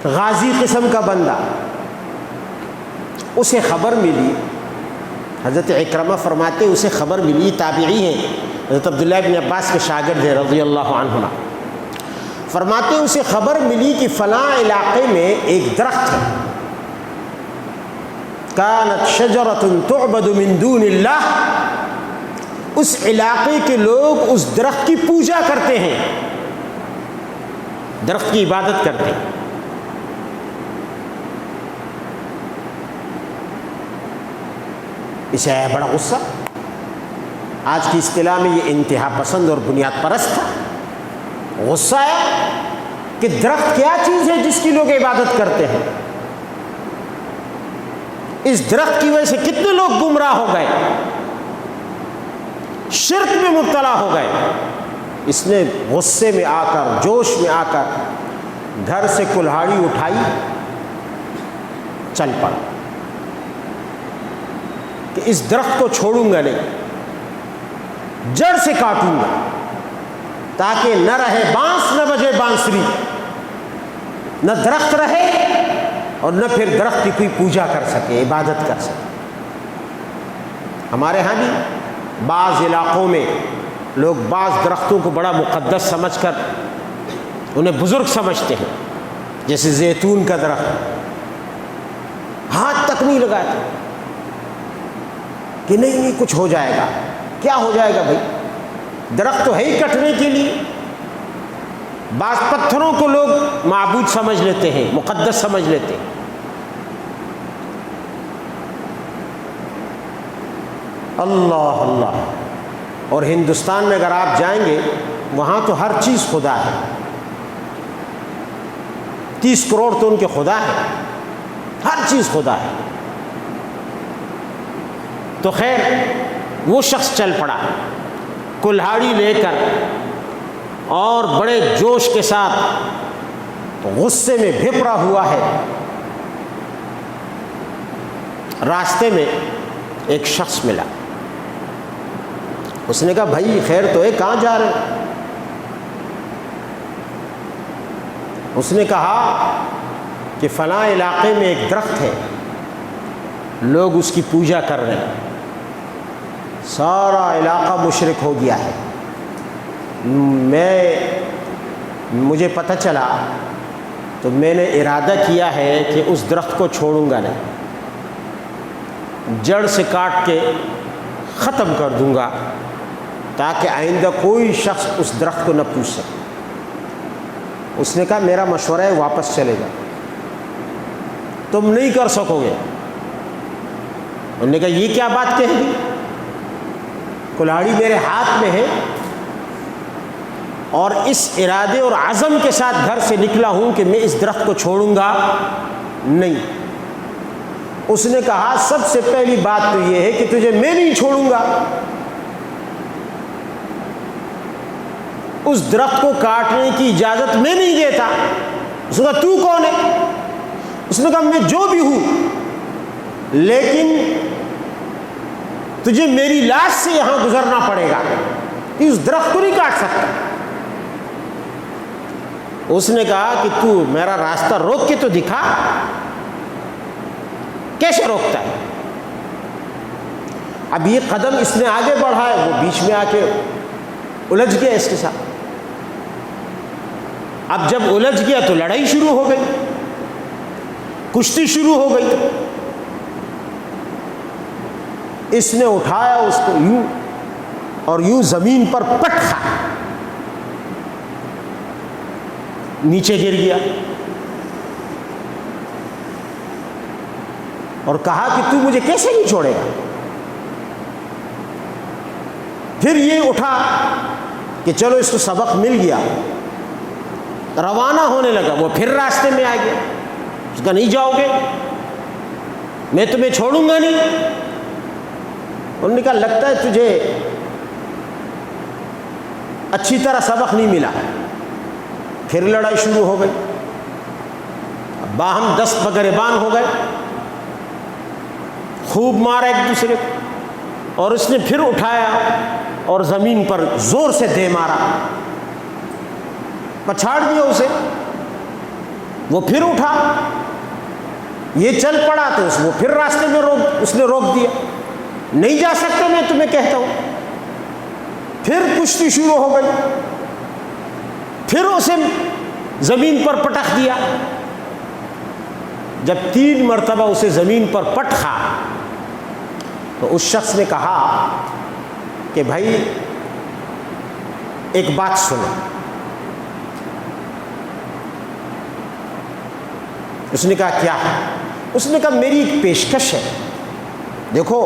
غازی قسم کا بندہ۔ اسے خبر ملی حضرت اکرمہ فرماتے اسے خبر ملی، تابعی ہیں، حضرت عبداللہ بن عباس کے شاگرد ہیں رضی اللہ عنہما، فرماتے اسے خبر ملی کہ فلاں علاقے میں ایک درخت ہے، کانت شجرۃ تعبد من دون اللہ، اس علاقے کے لوگ اس درخت کی پوجا کرتے ہیں، درخت کی عبادت کرتے ہیں۔ اسے آیا بڑا غصہ، آج کی اصطلاح میں یہ انتہا پسند اور بنیاد پرست تھا۔ غصہ ہے کہ درخت کیا چیز ہے جس کی لوگ عبادت کرتے ہیں، اس درخت کی وجہ سے کتنے لوگ گمراہ ہو گئے، شرک میں مبتلا ہو گئے۔ اس نے غصے میں آ کر، جوش میں آ کر گھر سے کلہاڑی اٹھائی، چل پڑا کہ اس درخت کو چھوڑوں گا نہیں، جڑ سے کاٹوں گا تاکہ نہ رہے بانس نہ بجے بانسری، نہ درخت رہے اور نہ پھر درخت کی کوئی پوجا کر سکے، عبادت کر سکے۔ ہمارے ہاں بھی بعض علاقوں میں لوگ بعض درختوں کو بڑا مقدس سمجھ کر انہیں بزرگ سمجھتے ہیں، جیسے زیتون کا درخت، ہاتھ تک نہیں لگاتے کہ نہیں کچھ ہو جائے گا۔ کیا ہو جائے گا بھائی؟ درخت تو ہے ہی کٹنے کے لیے۔ بعض پتھروں کو لوگ معبود سمجھ لیتے ہیں، مقدس سمجھ لیتے ہیں۔ اللہ اللہ۔ اور ہندوستان میں اگر آپ جائیں گے وہاں تو ہر چیز خدا ہے، 30 کروڑ تو ان کے خدا ہے، ہر چیز خدا ہے۔ تو خیر وہ شخص چل پڑا کلہاڑی لے کر اور بڑے جوش کے ساتھ، غصے میں بھپڑا ہوا ہے۔ راستے میں ایک شخص ملا، اس نے کہا بھائی خیر تو ہے، کہاں جا رہے؟ اس نے کہا کہ فلاں علاقے میں ایک درخت ہے، لوگ اس کی پوجا کر رہے ہیں، سارا علاقہ مشرک ہو گیا ہے۔ مجھے پتہ چلا تو میں نے ارادہ کیا ہے کہ اس درخت کو چھوڑوں گا نہیں، جڑ سے کاٹ کے ختم کر دوں گا تاکہ آئندہ کوئی شخص اس درخت کو نہ پوچھ سکے۔ اس نے کہا میرا مشورہ ہے واپس چلے جاؤ، تم نہیں کر سکو گے۔ انہوں نے کہا یہ کیا بات کہہ دی؟ کلہاڑی میرے ہاتھ میں ہے اور اس ارادے اور عزم کے ساتھ گھر سے نکلا ہوں کہ میں اس درخت کو چھوڑوں گا نہیں۔ اس نے کہا سب سے پہلی بات تو یہ ہے کہ تجھے میں نہیں چھوڑوں گا، اس درخت کو کاٹنے کی اجازت میں نہیں دیتا۔ اس نے کہا تو کون ہے؟ اس نے کہا میں جو بھی ہوں، لیکن تجھے میری لاش سے یہاں گزرنا پڑے گا، اس درخت کو نہیں کاٹ سکتا۔ اس نے کہا کہ تو میرا راستہ روک کے تو دکھا، کیسے روکتا ہے؟ اب یہ قدم اس نے آگے بڑھا ہے، وہ بیچ میں آ کے الجھ گیا اس کے ساتھ۔ اب جب الجھ گیا تو لڑائی شروع ہو گئی، کشتی شروع ہو گئی۔ اس نے اٹھایا اس کو یوں اور یوں زمین پر پٹ کھایا، نیچے گر گیا اور کہا کہ تو مجھے کیسے نہیں چھوڑے گا؟ پھر یہ اٹھا کہ چلو اس کو سبق مل گیا، روانہ ہونے لگا۔ وہ پھر راستے میں آ گیا، اس کا نہیں جاؤ گے، میں تمہیں چھوڑوں گا نہیں۔ انہوں نے کہا لگتا ہے تجھے اچھی طرح سبق نہیں ملا۔ پھر لڑائی شروع ہو گئی، باہم دست بگریبان ہو گئے، خوب مارا ایک دوسرے کو، اور اس نے پھر اٹھایا اور زمین پر زور سے دے مارا، پچھاڑ دیا اسے۔ وہ پھر اٹھا، یہ چل پڑا تو وہ پھر راستے میں اس نے روک دیا۔ نہیں جا سکتے، میں تمہیں کہتا ہوں۔ پھر کشتی شروع ہو گئی، پھر اسے زمین پر پٹخ دیا۔ جب 3 مرتبہ اسے زمین پر پٹخا تو اس شخص نے کہا کہ بھائی ایک بات سنو۔ اس نے کہا کیا ہے؟ اس نے کہا میری ایک پیشکش ہے، دیکھو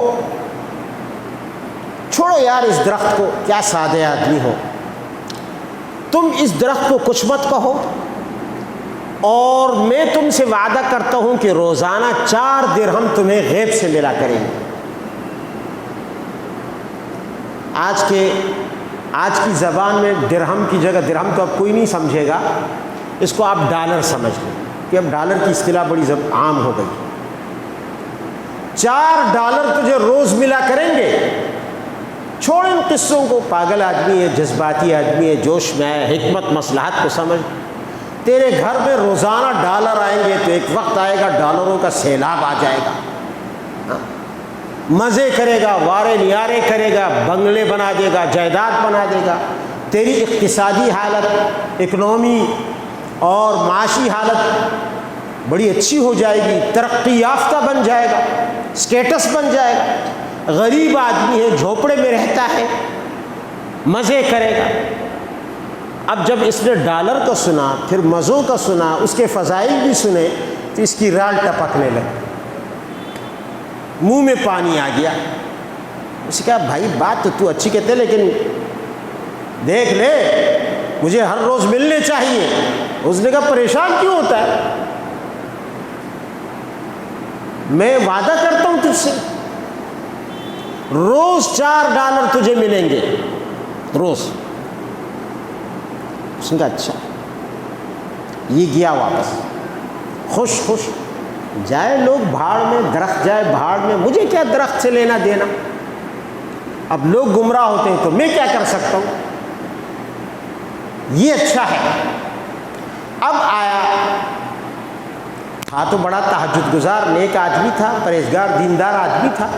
چھوڑو یار اس درخت کو، کیا سادے آدمی ہو، تم اس درخت کو کچھ مت کہو، اور میں تم سے وعدہ کرتا ہوں کہ روزانہ 4 درہم تمہیں غیب سے ملا کریں گے۔ آج کی زبان میں درہم کی جگہ، درہم تو اب کوئی نہیں سمجھے گا، اس کو آپ ڈالر سمجھ لیں کہ اب ڈالر کی اصطلاح بڑی عام ہو گئی۔ 4 ڈالر تجھے روز ملا کریں گے۔ چھوڑ ان قصوں کو، پاگل آدمی ہے، جذباتی آدمی ہے، جوش میں ہے، حکمت مصلحت کو سمجھ۔ تیرے گھر میں روزانہ ڈالر آئیں گے تو ایک وقت آئے گا ڈالروں کا سیلاب آ جائے گا، مزے کرے گا، وارے نیارے کرے گا، بنگلے بنا دے گا، جائیداد بنا دے گا، تیری اقتصادی حالت، اکنومی اور معاشی حالت بڑی اچھی ہو جائے گی، ترقی یافتہ بن جائے گا، سٹیٹس بن جائے گا۔ غریب آدمی ہے، جھوپڑے میں رہتا ہے، مزے کرے گا۔ اب جب اس نے ڈالر کا سنا، پھر مزوں کا سنا، اس کے فضائل بھی سنے، تو اس کی رال ٹپکنے لگی، منہ میں پانی آ گیا۔ اس نے کہا بھائی بات تو اچھی کہتے لیکن دیکھ لے مجھے ہر روز ملنے چاہیے۔ اس نے کہا پریشان کیوں ہوتا ہے، میں وعدہ کرتا ہوں تجھ سے روز 4 ڈالر تجھے ملیں گے روز۔ اس نے کہا اچھا۔ یہ گیا واپس خوش خوش، جائے لوگ بھاڑ میں، درخت جائے بھاڑ میں، مجھے کیا درخت سے لینا دینا، اب لوگ گمراہ ہوتے ہیں تو میں کیا کر سکتا ہوں، یہ اچھا ہے۔ اب آیا، تھا تو بڑا تہجد گزار نیک آدمی تھا، پرہیزگار دیندار آدمی تھا۔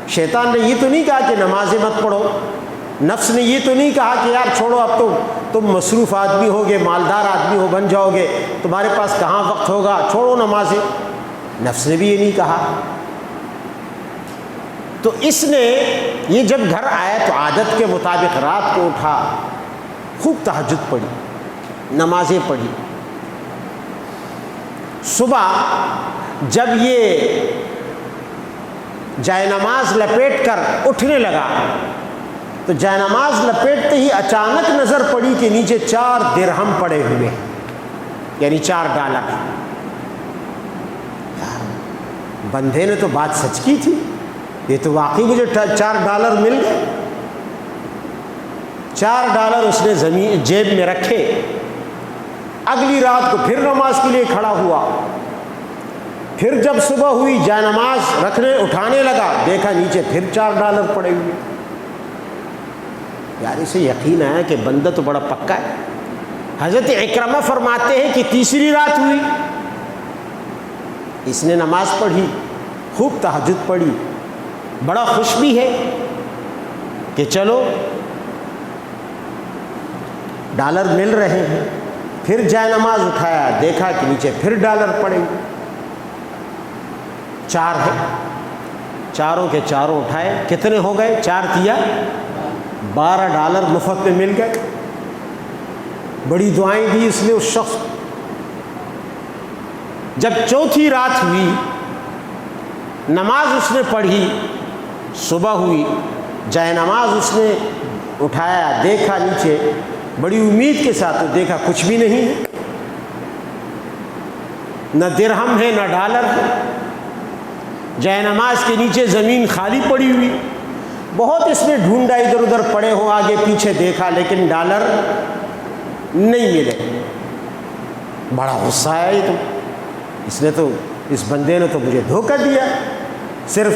شیطان نے یہ تو نہیں کہا کہ نمازیں مت پڑھو، نفس نے یہ تو نہیں کہا کہ یار چھوڑو اب تو تم مصروف آدمی ہوگے، مالدار آدمی ہو بن جاؤ گے، تمہارے پاس کہاں وقت ہوگا، چھوڑو نمازیں۔ نفس نے بھی یہ نہیں کہا۔ تو اس نے یہ جب گھر آیا تو عادت کے مطابق رات کو اٹھا، خوب تہجد پڑھی، نمازیں پڑھی۔ صبح جب یہ جائے نماز لپیٹ کر اٹھنے لگا تو جائے نماز لپیٹتے ہی اچانک نظر پڑی کہ نیچے 4 درہم پڑے ہوئے، یعنی 4 ڈالر۔ بندے نے تو بات سچ کی تھی، یہ تو واقعی مجھے 4 ڈالر مل گئے۔ 4 ڈالر اس نے زمین جیب میں رکھے۔ اگلی رات کو پھر نماز کے لیے کھڑا ہوا، پھر جب صبح ہوئی جائے نماز رکھنے اٹھانے لگا، دیکھا نیچے پھر 4 ڈالر پڑے ہوئے۔ یار اسے یقین آیا کہ بندہ تو بڑا پکا ہے۔ حضرت اکرمہ فرماتے ہیں کہ تیسری رات ہوئی، اس نے نماز پڑھی، خوب تہجد پڑھی، بڑا خوش بھی ہے کہ چلو ڈالر مل رہے ہیں۔ پھر جائے نماز اٹھایا، دیکھا کہ نیچے پھر ڈالر پڑے ہوئے، 4 ہے، چاروں کے چاروں اٹھائے، کتنے ہو گئے؟ 4 کیا 12 ڈالر مفت میں مل گئے۔ بڑی دعائیں دی اس نے اس شخص کو۔ جب چوتھی رات ہوئی، نماز اس نے پڑھی، صبح ہوئی، جائے نماز اس نے اٹھایا، دیکھا نیچے، بڑی امید کے ساتھ دیکھا کچھ بھی نہیں ہے، نہ درہم ہے نہ ڈالر ہے، جائے نماز کے نیچے زمین خالی پڑی ہوئی۔ بہت اس نے ڈھونڈا، ادھر ادھر پڑے ہو، آگے پیچھے دیکھا، لیکن ڈالر نہیں ملے۔ بڑا غصہ آیا، یہ تو اس بندے نے تو مجھے دھوکہ دیا، صرف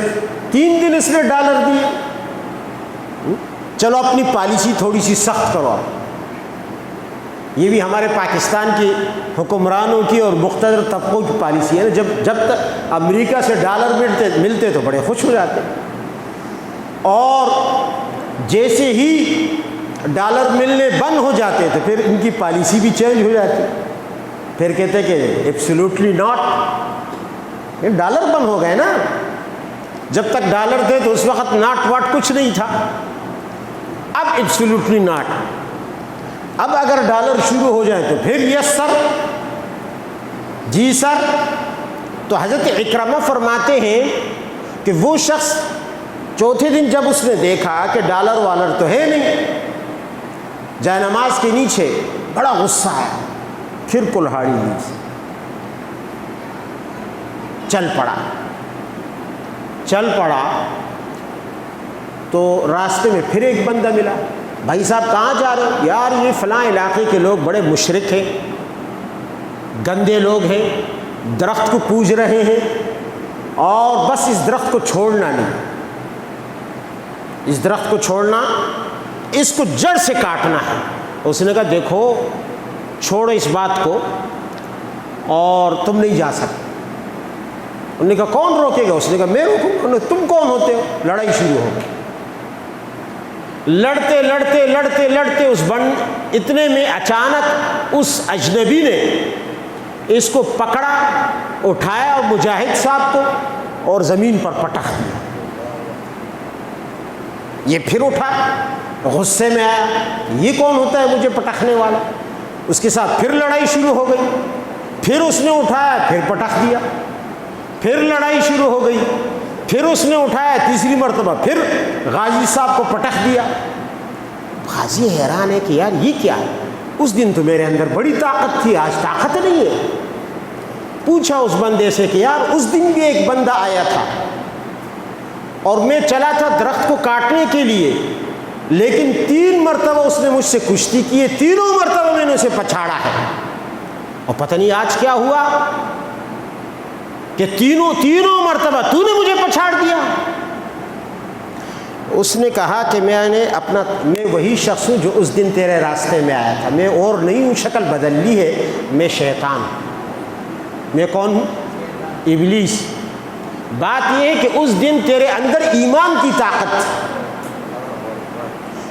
3 دن اس نے ڈالر دیے، چلو اپنی پالیسی تھوڑی سی سخت کرو آپ۔ یہ بھی ہمارے پاکستان کی حکمرانوں کی اور مقتدر طبقوں کی پالیسی ہے نا، جب تک امریکہ سے ڈالر ملتے تو بڑے خوش ہو جاتے، اور جیسے ہی ڈالر ملنے بند ہو جاتے تو پھر ان کی پالیسی بھی چینج ہو جاتی، پھر کہتے کہ ایبسلیوٹلی ناٹ، یہ ڈالر بند ہو گئے نا، جب تک ڈالر تھے تو اس وقت ناٹ واٹ کچھ نہیں تھا، اب ایبسلیوٹلی ناٹ، اب اگر ڈالر شروع ہو جائے تو پھر یس سر، جی سر۔ تو حضرت اکرمہ فرماتے ہیں کہ وہ شخص چوتھے دن جب اس نے دیکھا کہ ڈالر والر تو ہے نہیں، جائے نماز کے نیچے بڑا غصہ آیا، پھر کلہاڑی لی، چل پڑا تو راستے میں پھر ایک بندہ ملا، بھائی صاحب کہاں جا رہے ہیں؟ یار یہ فلاں علاقے کے لوگ بڑے مشرک ہیں، گندے لوگ ہیں، درخت کو پوج رہے ہیں اور بس اس درخت کو چھوڑنا نہیں، اس درخت کو چھوڑنا، اس کو جڑ سے کاٹنا ہے۔ اس نے کہا دیکھو چھوڑو اس بات کو اور تم نہیں جا سکتے۔ انہوں نے کہا کون روکے گا؟ اس نے کہا میں روکوں گا۔ تم کون ہوتے ہو؟ لڑائی شروع ہو گئی، لڑتے لڑتے لڑتے لڑتے اتنے میں اچانک اس اجنبی نے اس کو پکڑا، اٹھایا مجاہد صاحب کو اور زمین پر پٹخ دیا۔ یہ پھر اٹھا، غصے میں آیا، یہ کون ہوتا ہے مجھے پٹخنے والا؟ اس کے ساتھ پھر لڑائی شروع ہو گئی، پھر اس نے اٹھایا، پھر پٹخ دیا، پھر لڑائی شروع ہو گئی، پھر اس نے اٹھایا تیسری مرتبہ، پھر غازی صاحب کو پٹخ دیا۔ غازی حیران ہے کہ یار یہ کیا ہے؟ اس دن تو میرے اندر بڑی طاقت تھی، آج طاقت نہیں ہے۔ پوچھا اس بندے سے کہ یار اس دن بھی ایک بندہ آیا تھا اور میں چلا تھا درخت کو کاٹنے کے لیے، لیکن 3 مرتبہ اس نے مجھ سے کشتی کی ہے، تینوں مرتبہ میں نے اسے پچھاڑا ہے، اور پتہ نہیں آج کیا ہوا کہ تینوں مرتبہ تو نے مجھے پچھاڑ دیا۔ اس نے کہا کہ میں وہی شخص ہوں جو اس دن تیرے راستے میں آیا تھا، میں اور نہیں ہوں، شکل بدل لی ہے، میں شیطان ہوں۔ میں کون ہوں؟ ابلیس۔ بات یہ ہے کہ اس دن تیرے اندر ایمان کی طاقت تھی،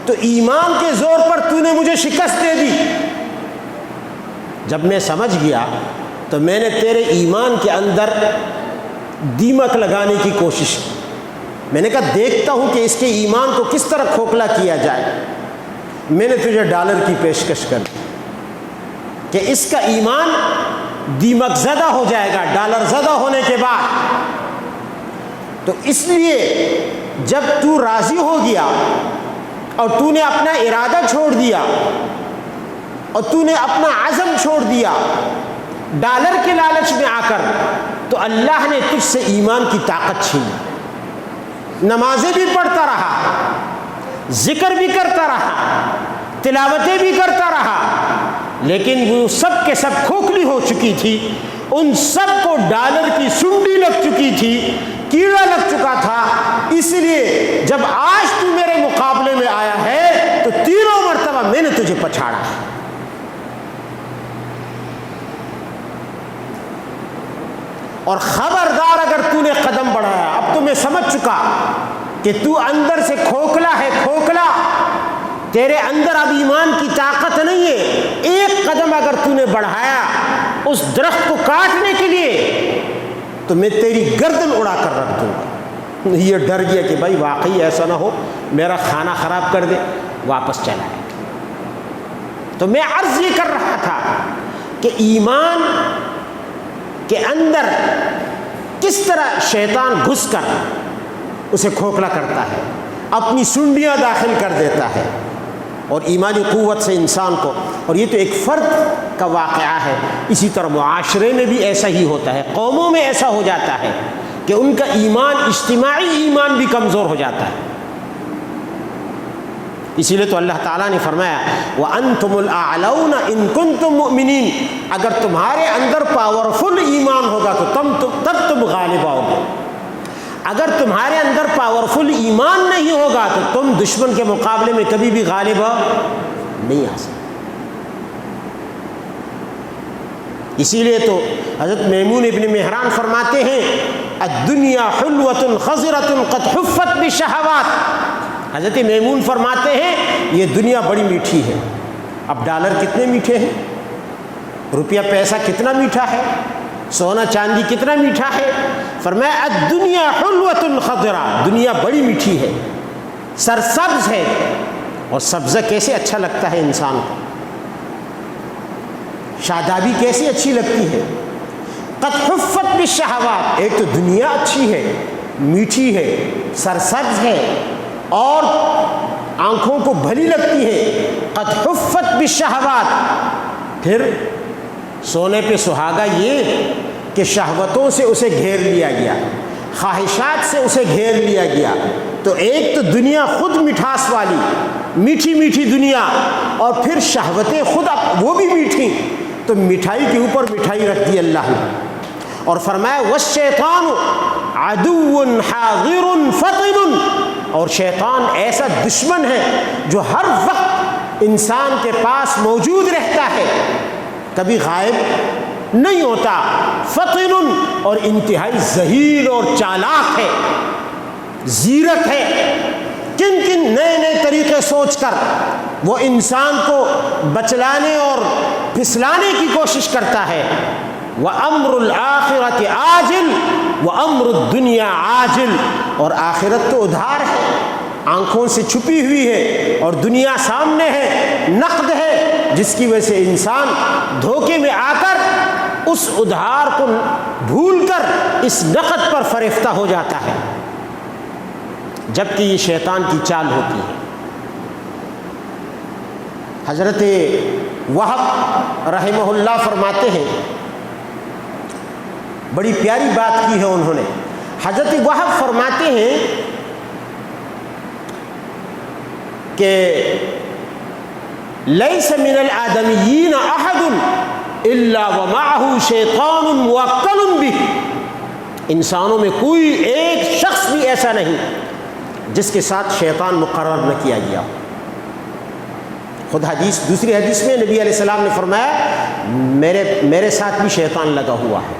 تو ایمان کے زور پر تو نے مجھے شکست دے دی۔ جب میں سمجھ گیا تو میں نے تیرے ایمان کے اندر دیمک لگانے کی کوشش کی۔ میں نے کہا دیکھتا ہوں کہ اس کے ایمان کو کس طرح کھوکھلا کیا جائے۔ میں نے تجھے ڈالر کی پیشکش کر دی کہ اس کا ایمان دیمک زدہ ہو جائے گا ڈالر زدہ ہونے کے بعد۔ تو اس لیے جب تو راضی ہو گیا اور تو نے اپنا ارادہ چھوڑ دیا اور تو نے اپنا عزم چھوڑ دیا ڈالر کے لالچ میں آ کر، تو اللہ نے تجھ سے ایمان کی طاقت چھینی۔ نمازیں بھی پڑھتا رہا، ذکر بھی کرتا رہا، تلاوتیں بھی کرتا رہا، لیکن وہ سب کے سب کھوکھلی ہو چکی تھی، ان سب کو ڈالر کی سنڈی لگ چکی تھی، کیڑا لگ چکا تھا۔ اس لیے جب آج تو میرے مقابلے میں آیا ہے تو تینوں مرتبہ میں نے تجھے پچھاڑا۔ اور خبردار اگر تو نے قدم بڑھایا، اب تو میں سمجھ چکا کہ تو اندر سے کھوکھلا ہے، کھوکھلا، تیرے اندر اب ایمان کی طاقت نہیں ہے۔ ایک قدم اگر تو نے بڑھایا اس درخت کو کاٹنے کے لیے تو میں تیری گردن اڑا کر رکھ دوں گا۔ یہ ڈر گیا کہ بھائی واقعی ایسا نہ ہو میرا کھانا خراب کر دے، واپس چلا ہے۔ تو میں عرض یہ کر رہا تھا کہ ایمان کے اندر کس طرح شیطان گھس کر اسے کھوکھلا کرتا ہے، اپنی سنڈیاں داخل کر دیتا ہے، اور ایمانی قوت سے انسان کو، اور یہ تو ایک فرد کا واقعہ ہے، اسی طرح معاشرے میں بھی ایسا ہی ہوتا ہے، قوموں میں ایسا ہو جاتا ہے کہ ان کا ایمان، اجتماعی ایمان بھی کمزور ہو جاتا ہے۔ اسی لیے تو اللہ تعالیٰ نے فرمایا وَأَنْتُمُ الْأَعْلَوْنَ إِن كُنْتُم مُؤْمِنِينَ، اگر تمہارے اندر پاورفل ایمان ہوگا تو تب تم غالب آؤ گے، اگر تمہارے اندر پاورفل ایمان نہیں ہوگا تو تم دشمن کے مقابلے میں کبھی بھی غالب نہیں آ سکتے۔ اسی لیے تو حضرت میمون ابن مہران فرماتے ہیں الدنیا حلوۃ خضرۃ قد حفت بالشہوات۔ حضرت میمون فرماتے ہیں یہ دنیا بڑی میٹھی ہے۔ اب ڈالر کتنے میٹھے ہیں، روپیہ پیسہ کتنا میٹھا ہے، سونا چاندی کتنا میٹھا ہے۔ فرمایا الدنیا حلوۃ خضرا، دنیا بڑی میٹھی ہے، سرسبز ہے، اور سبزہ کیسے اچھا لگتا ہے انسان کو، شادابی کیسی اچھی لگتی ہے۔ قد حفت بالشہوات، ایک تو دنیا اچھی ہے، میٹھی ہے، سرسبز ہے اور آنکھوں کو بھلی لگتی ہے۔ قد حفت بالشہوات، پھر سونے پہ سہاگا یہ کہ شہوتوں سے اسے گھیر لیا گیا، خواہشات سے اسے گھیر لیا گیا۔ تو ایک تو دنیا خود مٹھاس والی، میٹھی میٹھی دنیا، اور پھر شہوتیں خود وہ بھی میٹھی، تو مٹھائی کے اوپر مٹھائی رکھ دی اللہ نے۔ اور فرمایا والشیطان عدو حاضر فطن، اور شیطان ایسا دشمن ہے جو ہر وقت انسان کے پاس موجود رہتا ہے، کبھی غائب نہیں ہوتا۔ فطن، اور انتہائی ذہین اور چالاک ہے، زیرک ہے، کن کن نئے نئے طریقے سوچ کر وہ انسان کو بچلانے اور پھسلانے کی کوشش کرتا ہے۔ وَأَمْرُ الْآخِرَةِ عَاجِلٌ وَأَمْرُ الدُّنْيَا عَاجِلٌ، اور آخرت تو ادھار ہے، آنکھوں سے چھپی ہوئی ہے، اور دنیا سامنے ہے، نقد ہے، جس کی وجہ سے انسان دھوکے میں آ کر اس ادھار کو بھول کر اس نقد پر فریفتہ ہو جاتا ہے، جبکہ یہ شیطان کی چال ہوتی ہے۔ حضرت وہب رحمہ اللہ فرماتے ہیں، بڑی پیاری بات کی ہے انہوں نے۔ حضرت وہب فرماتے ہیں کہ لیس من الآدمیین احد الا ومعه شیطان موکل بہ، انسانوں میں کوئی ایک شخص بھی ایسا نہیں جس کے ساتھ شیطان مقرر نہ کیا گیا۔ خود حدیث، دوسری حدیث میں نبی علیہ السلام نے فرمایا میرے ساتھ بھی شیطان لگا ہوا ہے،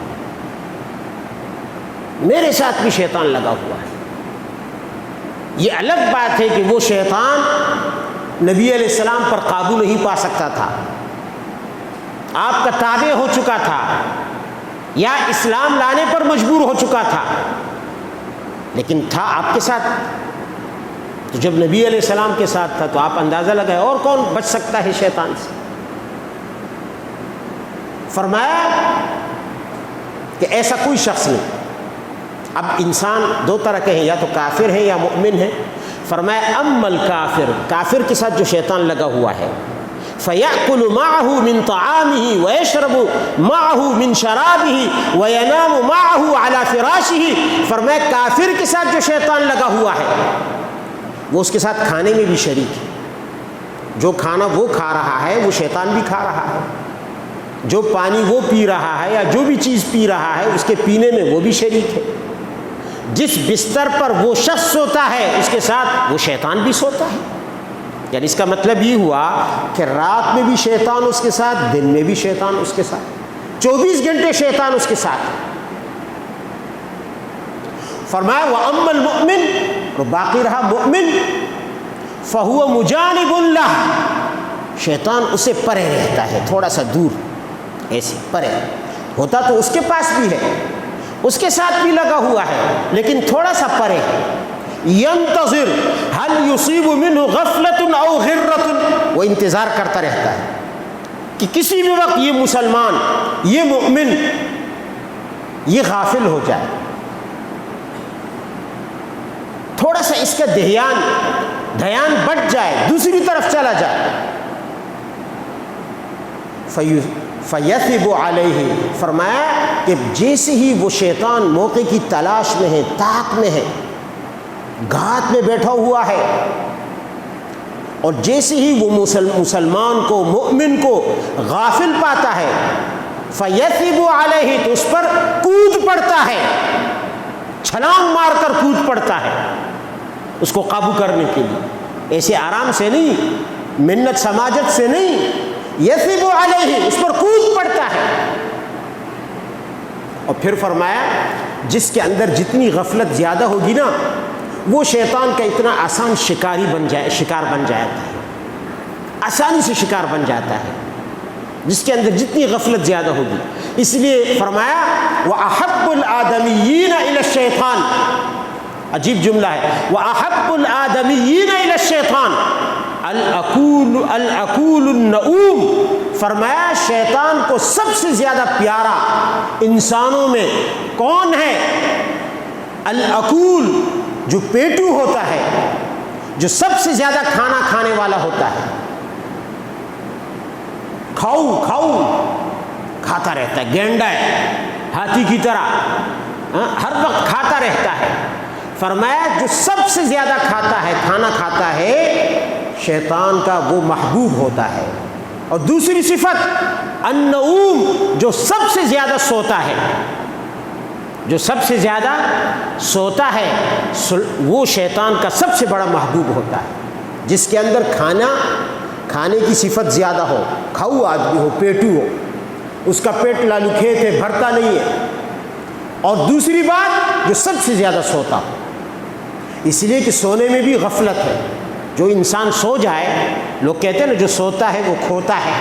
میرے ساتھ بھی شیطان لگا ہوا ہے۔ یہ الگ بات ہے کہ وہ شیطان نبی علیہ السلام پر قابو نہیں پا سکتا تھا، آپ کا تابع ہو چکا تھا، یا اسلام لانے پر مجبور ہو چکا تھا، لیکن تھا آپ کے ساتھ۔ تو جب نبی علیہ السلام کے ساتھ تھا تو آپ اندازہ لگائے اور کون بچ سکتا ہے شیطان سے۔ فرمایا کہ ایسا کوئی شخص نہیں۔ اب انسان دو طرح کے ہیں، یا تو کافر ہے یا مؤمن ہے۔ فرمایا اما الکافر، کافر کے ساتھ جو شیطان لگا ہوا ہے، فَيَأْكُلُ مَعَهُ مِنْ طَعَامِهِ وَيَشْرَبُ مَعَهُ مِنْ شَرَابِهِ وَيَنَامُ مَعَهُ عَلَى فِرَاشِهِ۔ فرمایا کافر کے ساتھ جو شیطان لگا ہوا ہے وہ اس کے ساتھ کھانے میں بھی شریک ہے، جو کھانا وہ کھا رہا ہے وہ شیطان بھی کھا رہا ہے، جو پانی وہ پی رہا ہے یا جو بھی چیز پی رہا ہے اس کے پینے میں وہ بھی شریک ہے، جس بستر پر وہ شخص سوتا ہے اس کے ساتھ وہ شیطان بھی سوتا ہے۔ یعنی اس کا مطلب یہ ہوا کہ رات میں بھی شیطان اس کے ساتھ، دن میں بھی شیطان اس کے ساتھ، 24 گھنٹے شیطان اس کے ساتھ۔ فرمایا وَأَمَّا الْمُؤْمِنُ، اور باقی رہا مؤمن، فَهُوَ مُجَانِبٌ لَهُ، شیطان اسے پرے رہتا ہے، تھوڑا سا دور، ایسے پرے ہوتا تو اس کے پاس بھی ہے، اس کے ساتھ بھی لگا ہوا ہے، لیکن تھوڑا سا پرے۔ ينتظر هل يصيب منه غفلة أو غرة، وہ انتظار کرتا رہتا ہے کہ کسی بھی وقت یہ مسلمان، یہ مؤمن، یہ غافل ہو جائے، تھوڑا سا اس کا دھیان بٹ جائے، دوسری طرف چلا جائے۔ فَيَثِبُ عَلَيْهِ، فرمایا کہ جیسے ہی وہ شیطان موقع کی تلاش میں ہے، طاق میں ہے، گھات میں بیٹھا ہوا ہے، اور جیسے ہی وہ مسلمان کو، مؤمن کو غافل پاتا ہے، فَيَثِبُ عَلَيْهِ، تو اس پر کود پڑتا ہے، چھلانگ مار کر کود پڑتا ہے اس کو قابو کرنے کے لیے، ایسے آرام سے نہیں، منت سماجت سے نہیں، یثب علیہ، اس پر کود پڑتا ہے۔ اور پھر فرمایا جس کے اندر جتنی غفلت زیادہ ہوگی نا، وہ شیطان کا اتنا آسان شکار بن جاتا ہے، آسانی سے شکار بن جاتا ہے، جس کے اندر جتنی غفلت زیادہ ہوگی۔ اس لیے فرمایا وَأَحَبُّ الْآدَمِيِّينَ إِلَى الشَّيْطَانِ، عجیب جملہ ہے، وَأَحَبُّ الْآدَمِيِّينَ إِلَى الشَّيْطَانِ الْعَقُولُ النَّؤُومُ، فرمایا شیطان کو سب سے زیادہ پیارا انسانوں میں کون ہے؟ العقول، جو پیٹو ہوتا ہے، جو سب سے زیادہ کھانا کھانے والا ہوتا ہے، کھاؤ کھاتا رہتا ہے، گینڈا ہے، ہاتھی کی طرح ہر وقت کھاتا رہتا ہے۔ فرمایا جو سب سے زیادہ کھاتا ہے، کھانا کھاتا ہے، شیطان کا وہ محبوب ہوتا ہے۔ اور دوسری صفت النؤوم، جو سب سے زیادہ سوتا ہے، جو سب سے زیادہ سوتا ہے، وہ شیطان کا سب سے بڑا محبوب ہوتا ہے، جس کے اندر کھانے کی صفت زیادہ ہو، کھاؤ آدمی ہو، پیٹو ہو، اس کا پیٹ لالو کھیت ہے، بھرتا نہیں ہے۔ اور دوسری بات، جو سب سے زیادہ سوتا ہو، اس لیے کہ سونے میں بھی غفلت ہے۔ جو انسان سو جائے، لوگ کہتے ہیں نا جو سوتا ہے وہ کھوتا ہے،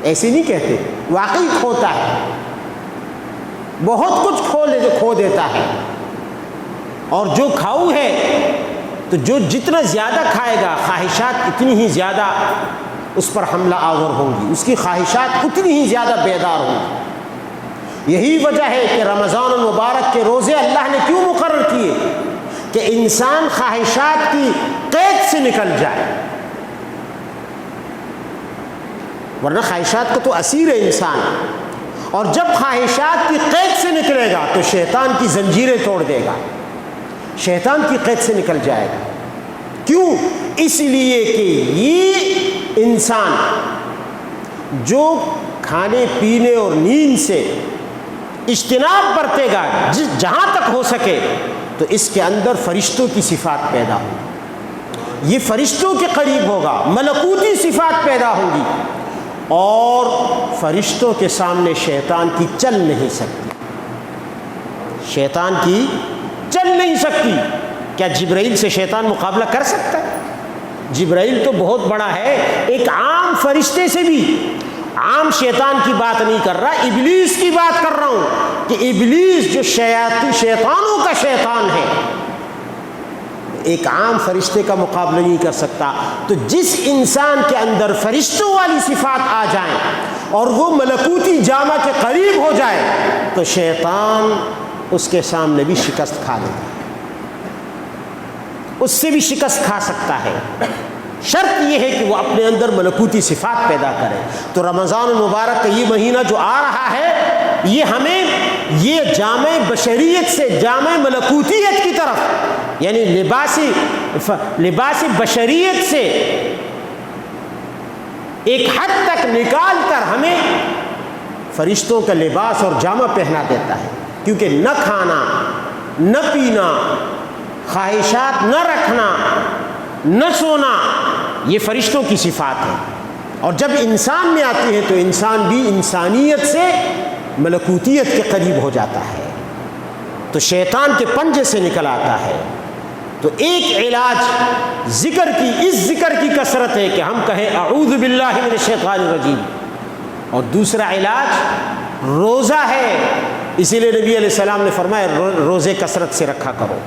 ایسے نہیں کہتے، واقعی کھوتا ہے، بہت کچھ کھو دیتا ہے۔ اور جو کھاؤ ہے تو جو جتنا زیادہ کھائے گا، خواہشات اتنی ہی زیادہ اس پر حملہ آور ہوں گی، اس کی خواہشات اتنی ہی زیادہ بیدار ہوں گی۔ یہی وجہ ہے کہ رمضان المبارک کے روزے اللہ نے کیوں مقرر کیے؟ کہ انسان خواہشات کی قید سے نکل جائے، ورنہ خواہشات کا تو اسیر ہے انسان، اور جب خواہشات کی قید سے نکلے گا تو شیطان کی زنجیریں توڑ دے گا، شیطان کی قید سے نکل جائے گا۔ کیوں؟ اس لیے کہ یہ انسان جو کھانے پینے اور نیند سے اجتناب برتے گا، جہاں تک ہو سکے، تو اس کے اندر فرشتوں کی صفات پیدا ہوگی، یہ فرشتوں کے قریب ہوگا، ملکوتی صفات پیدا ہوں گی، اور فرشتوں کے سامنے شیطان کی چل نہیں سکتی، شیطان کی چل نہیں سکتی۔ کیا جبرائیل سے شیطان مقابلہ کر سکتا ہے؟ جبرائیل تو بہت بڑا ہے، ایک عام فرشتے سے بھی، عام شیطان کی بات نہیں کر رہا، ابلیس کی بات کر رہا ہوں، کہ ابلیس جو شیطانوں کا شیطان ہے، ایک عام فرشتے کا مقابلہ نہیں کر سکتا۔ تو جس انسان کے اندر فرشتوں والی صفات آ جائیں اور وہ ملکوتی جامہ کے قریب ہو جائے، تو شیطان اس کے سامنے بھی شکست کھا لیتا ہے، اس سے بھی شکست کھا سکتا ہے۔ شرط یہ ہے کہ وہ اپنے اندر ملکوتی صفات پیدا کرے۔ تو رمضان المبارک کا یہ مہینہ جو آ رہا ہے، یہ ہمیں یہ جامع بشریت سے جامع ملکوتیت کی طرف، یعنی لباس بشریت سے ایک حد تک نکال کر ہمیں فرشتوں کا لباس اور جامہ پہنا دیتا ہے۔ کیونکہ نہ کھانا، نہ پینا، خواہشات نہ رکھنا، نہ سونا، یہ فرشتوں کی صفات ہے، اور جب انسان میں آتی ہے تو انسان بھی انسانیت سے ملکوتیت کے قریب ہو جاتا ہے، تو شیطان کے پنجے سے نکل آتا ہے۔ تو ایک علاج ذکر کی، اس ذکر کی کثرت ہے کہ ہم کہیں اعوذ باللہ من الشیطان الرجیم، اور دوسرا علاج روزہ ہے۔ اسی لیے نبی علیہ السلام نے فرمایا روزے کثرت سے رکھا کرو،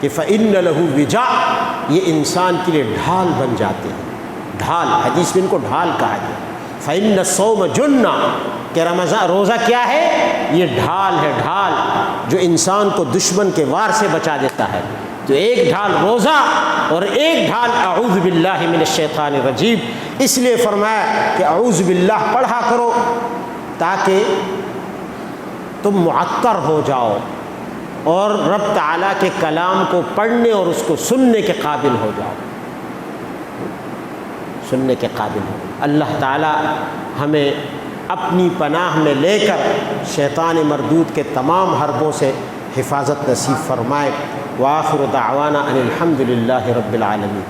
کہ فَإِنَّ لَهُ وِجَاء، یہ انسان کے لیے ڈھال بن جاتے ہیں، ڈھال، حدیث میں ان کو ڈھال کہا گیا۔ فَإِنَّ الصَّوْمَ جُنَّةٌ، کہ رمضان روزہ کیا ہے؟ یہ ڈھال ہے، ڈھال جو انسان کو دشمن کے وار سے بچا دیتا ہے۔ تو ایک ڈھال روزہ اور ایک ڈھال اعوذ باللہ من الشیطان الرجیم۔ اس لیے فرمایا کہ اعوذ باللہ پڑھا کرو تاکہ تم معطر ہو جاؤ اور رب تعالیٰ کے کلام کو پڑھنے اور اس کو سننے کے قابل ہو جاؤ، سننے کے قابل ہو۔ اللہ تعالیٰ ہمیں اپنی پناہ میں لے کر شیطان مردود کے تمام حربوں سے حفاظت نصیب فرمائے۔ وآخر دعوانا ان الحمد للہ رب العالمین۔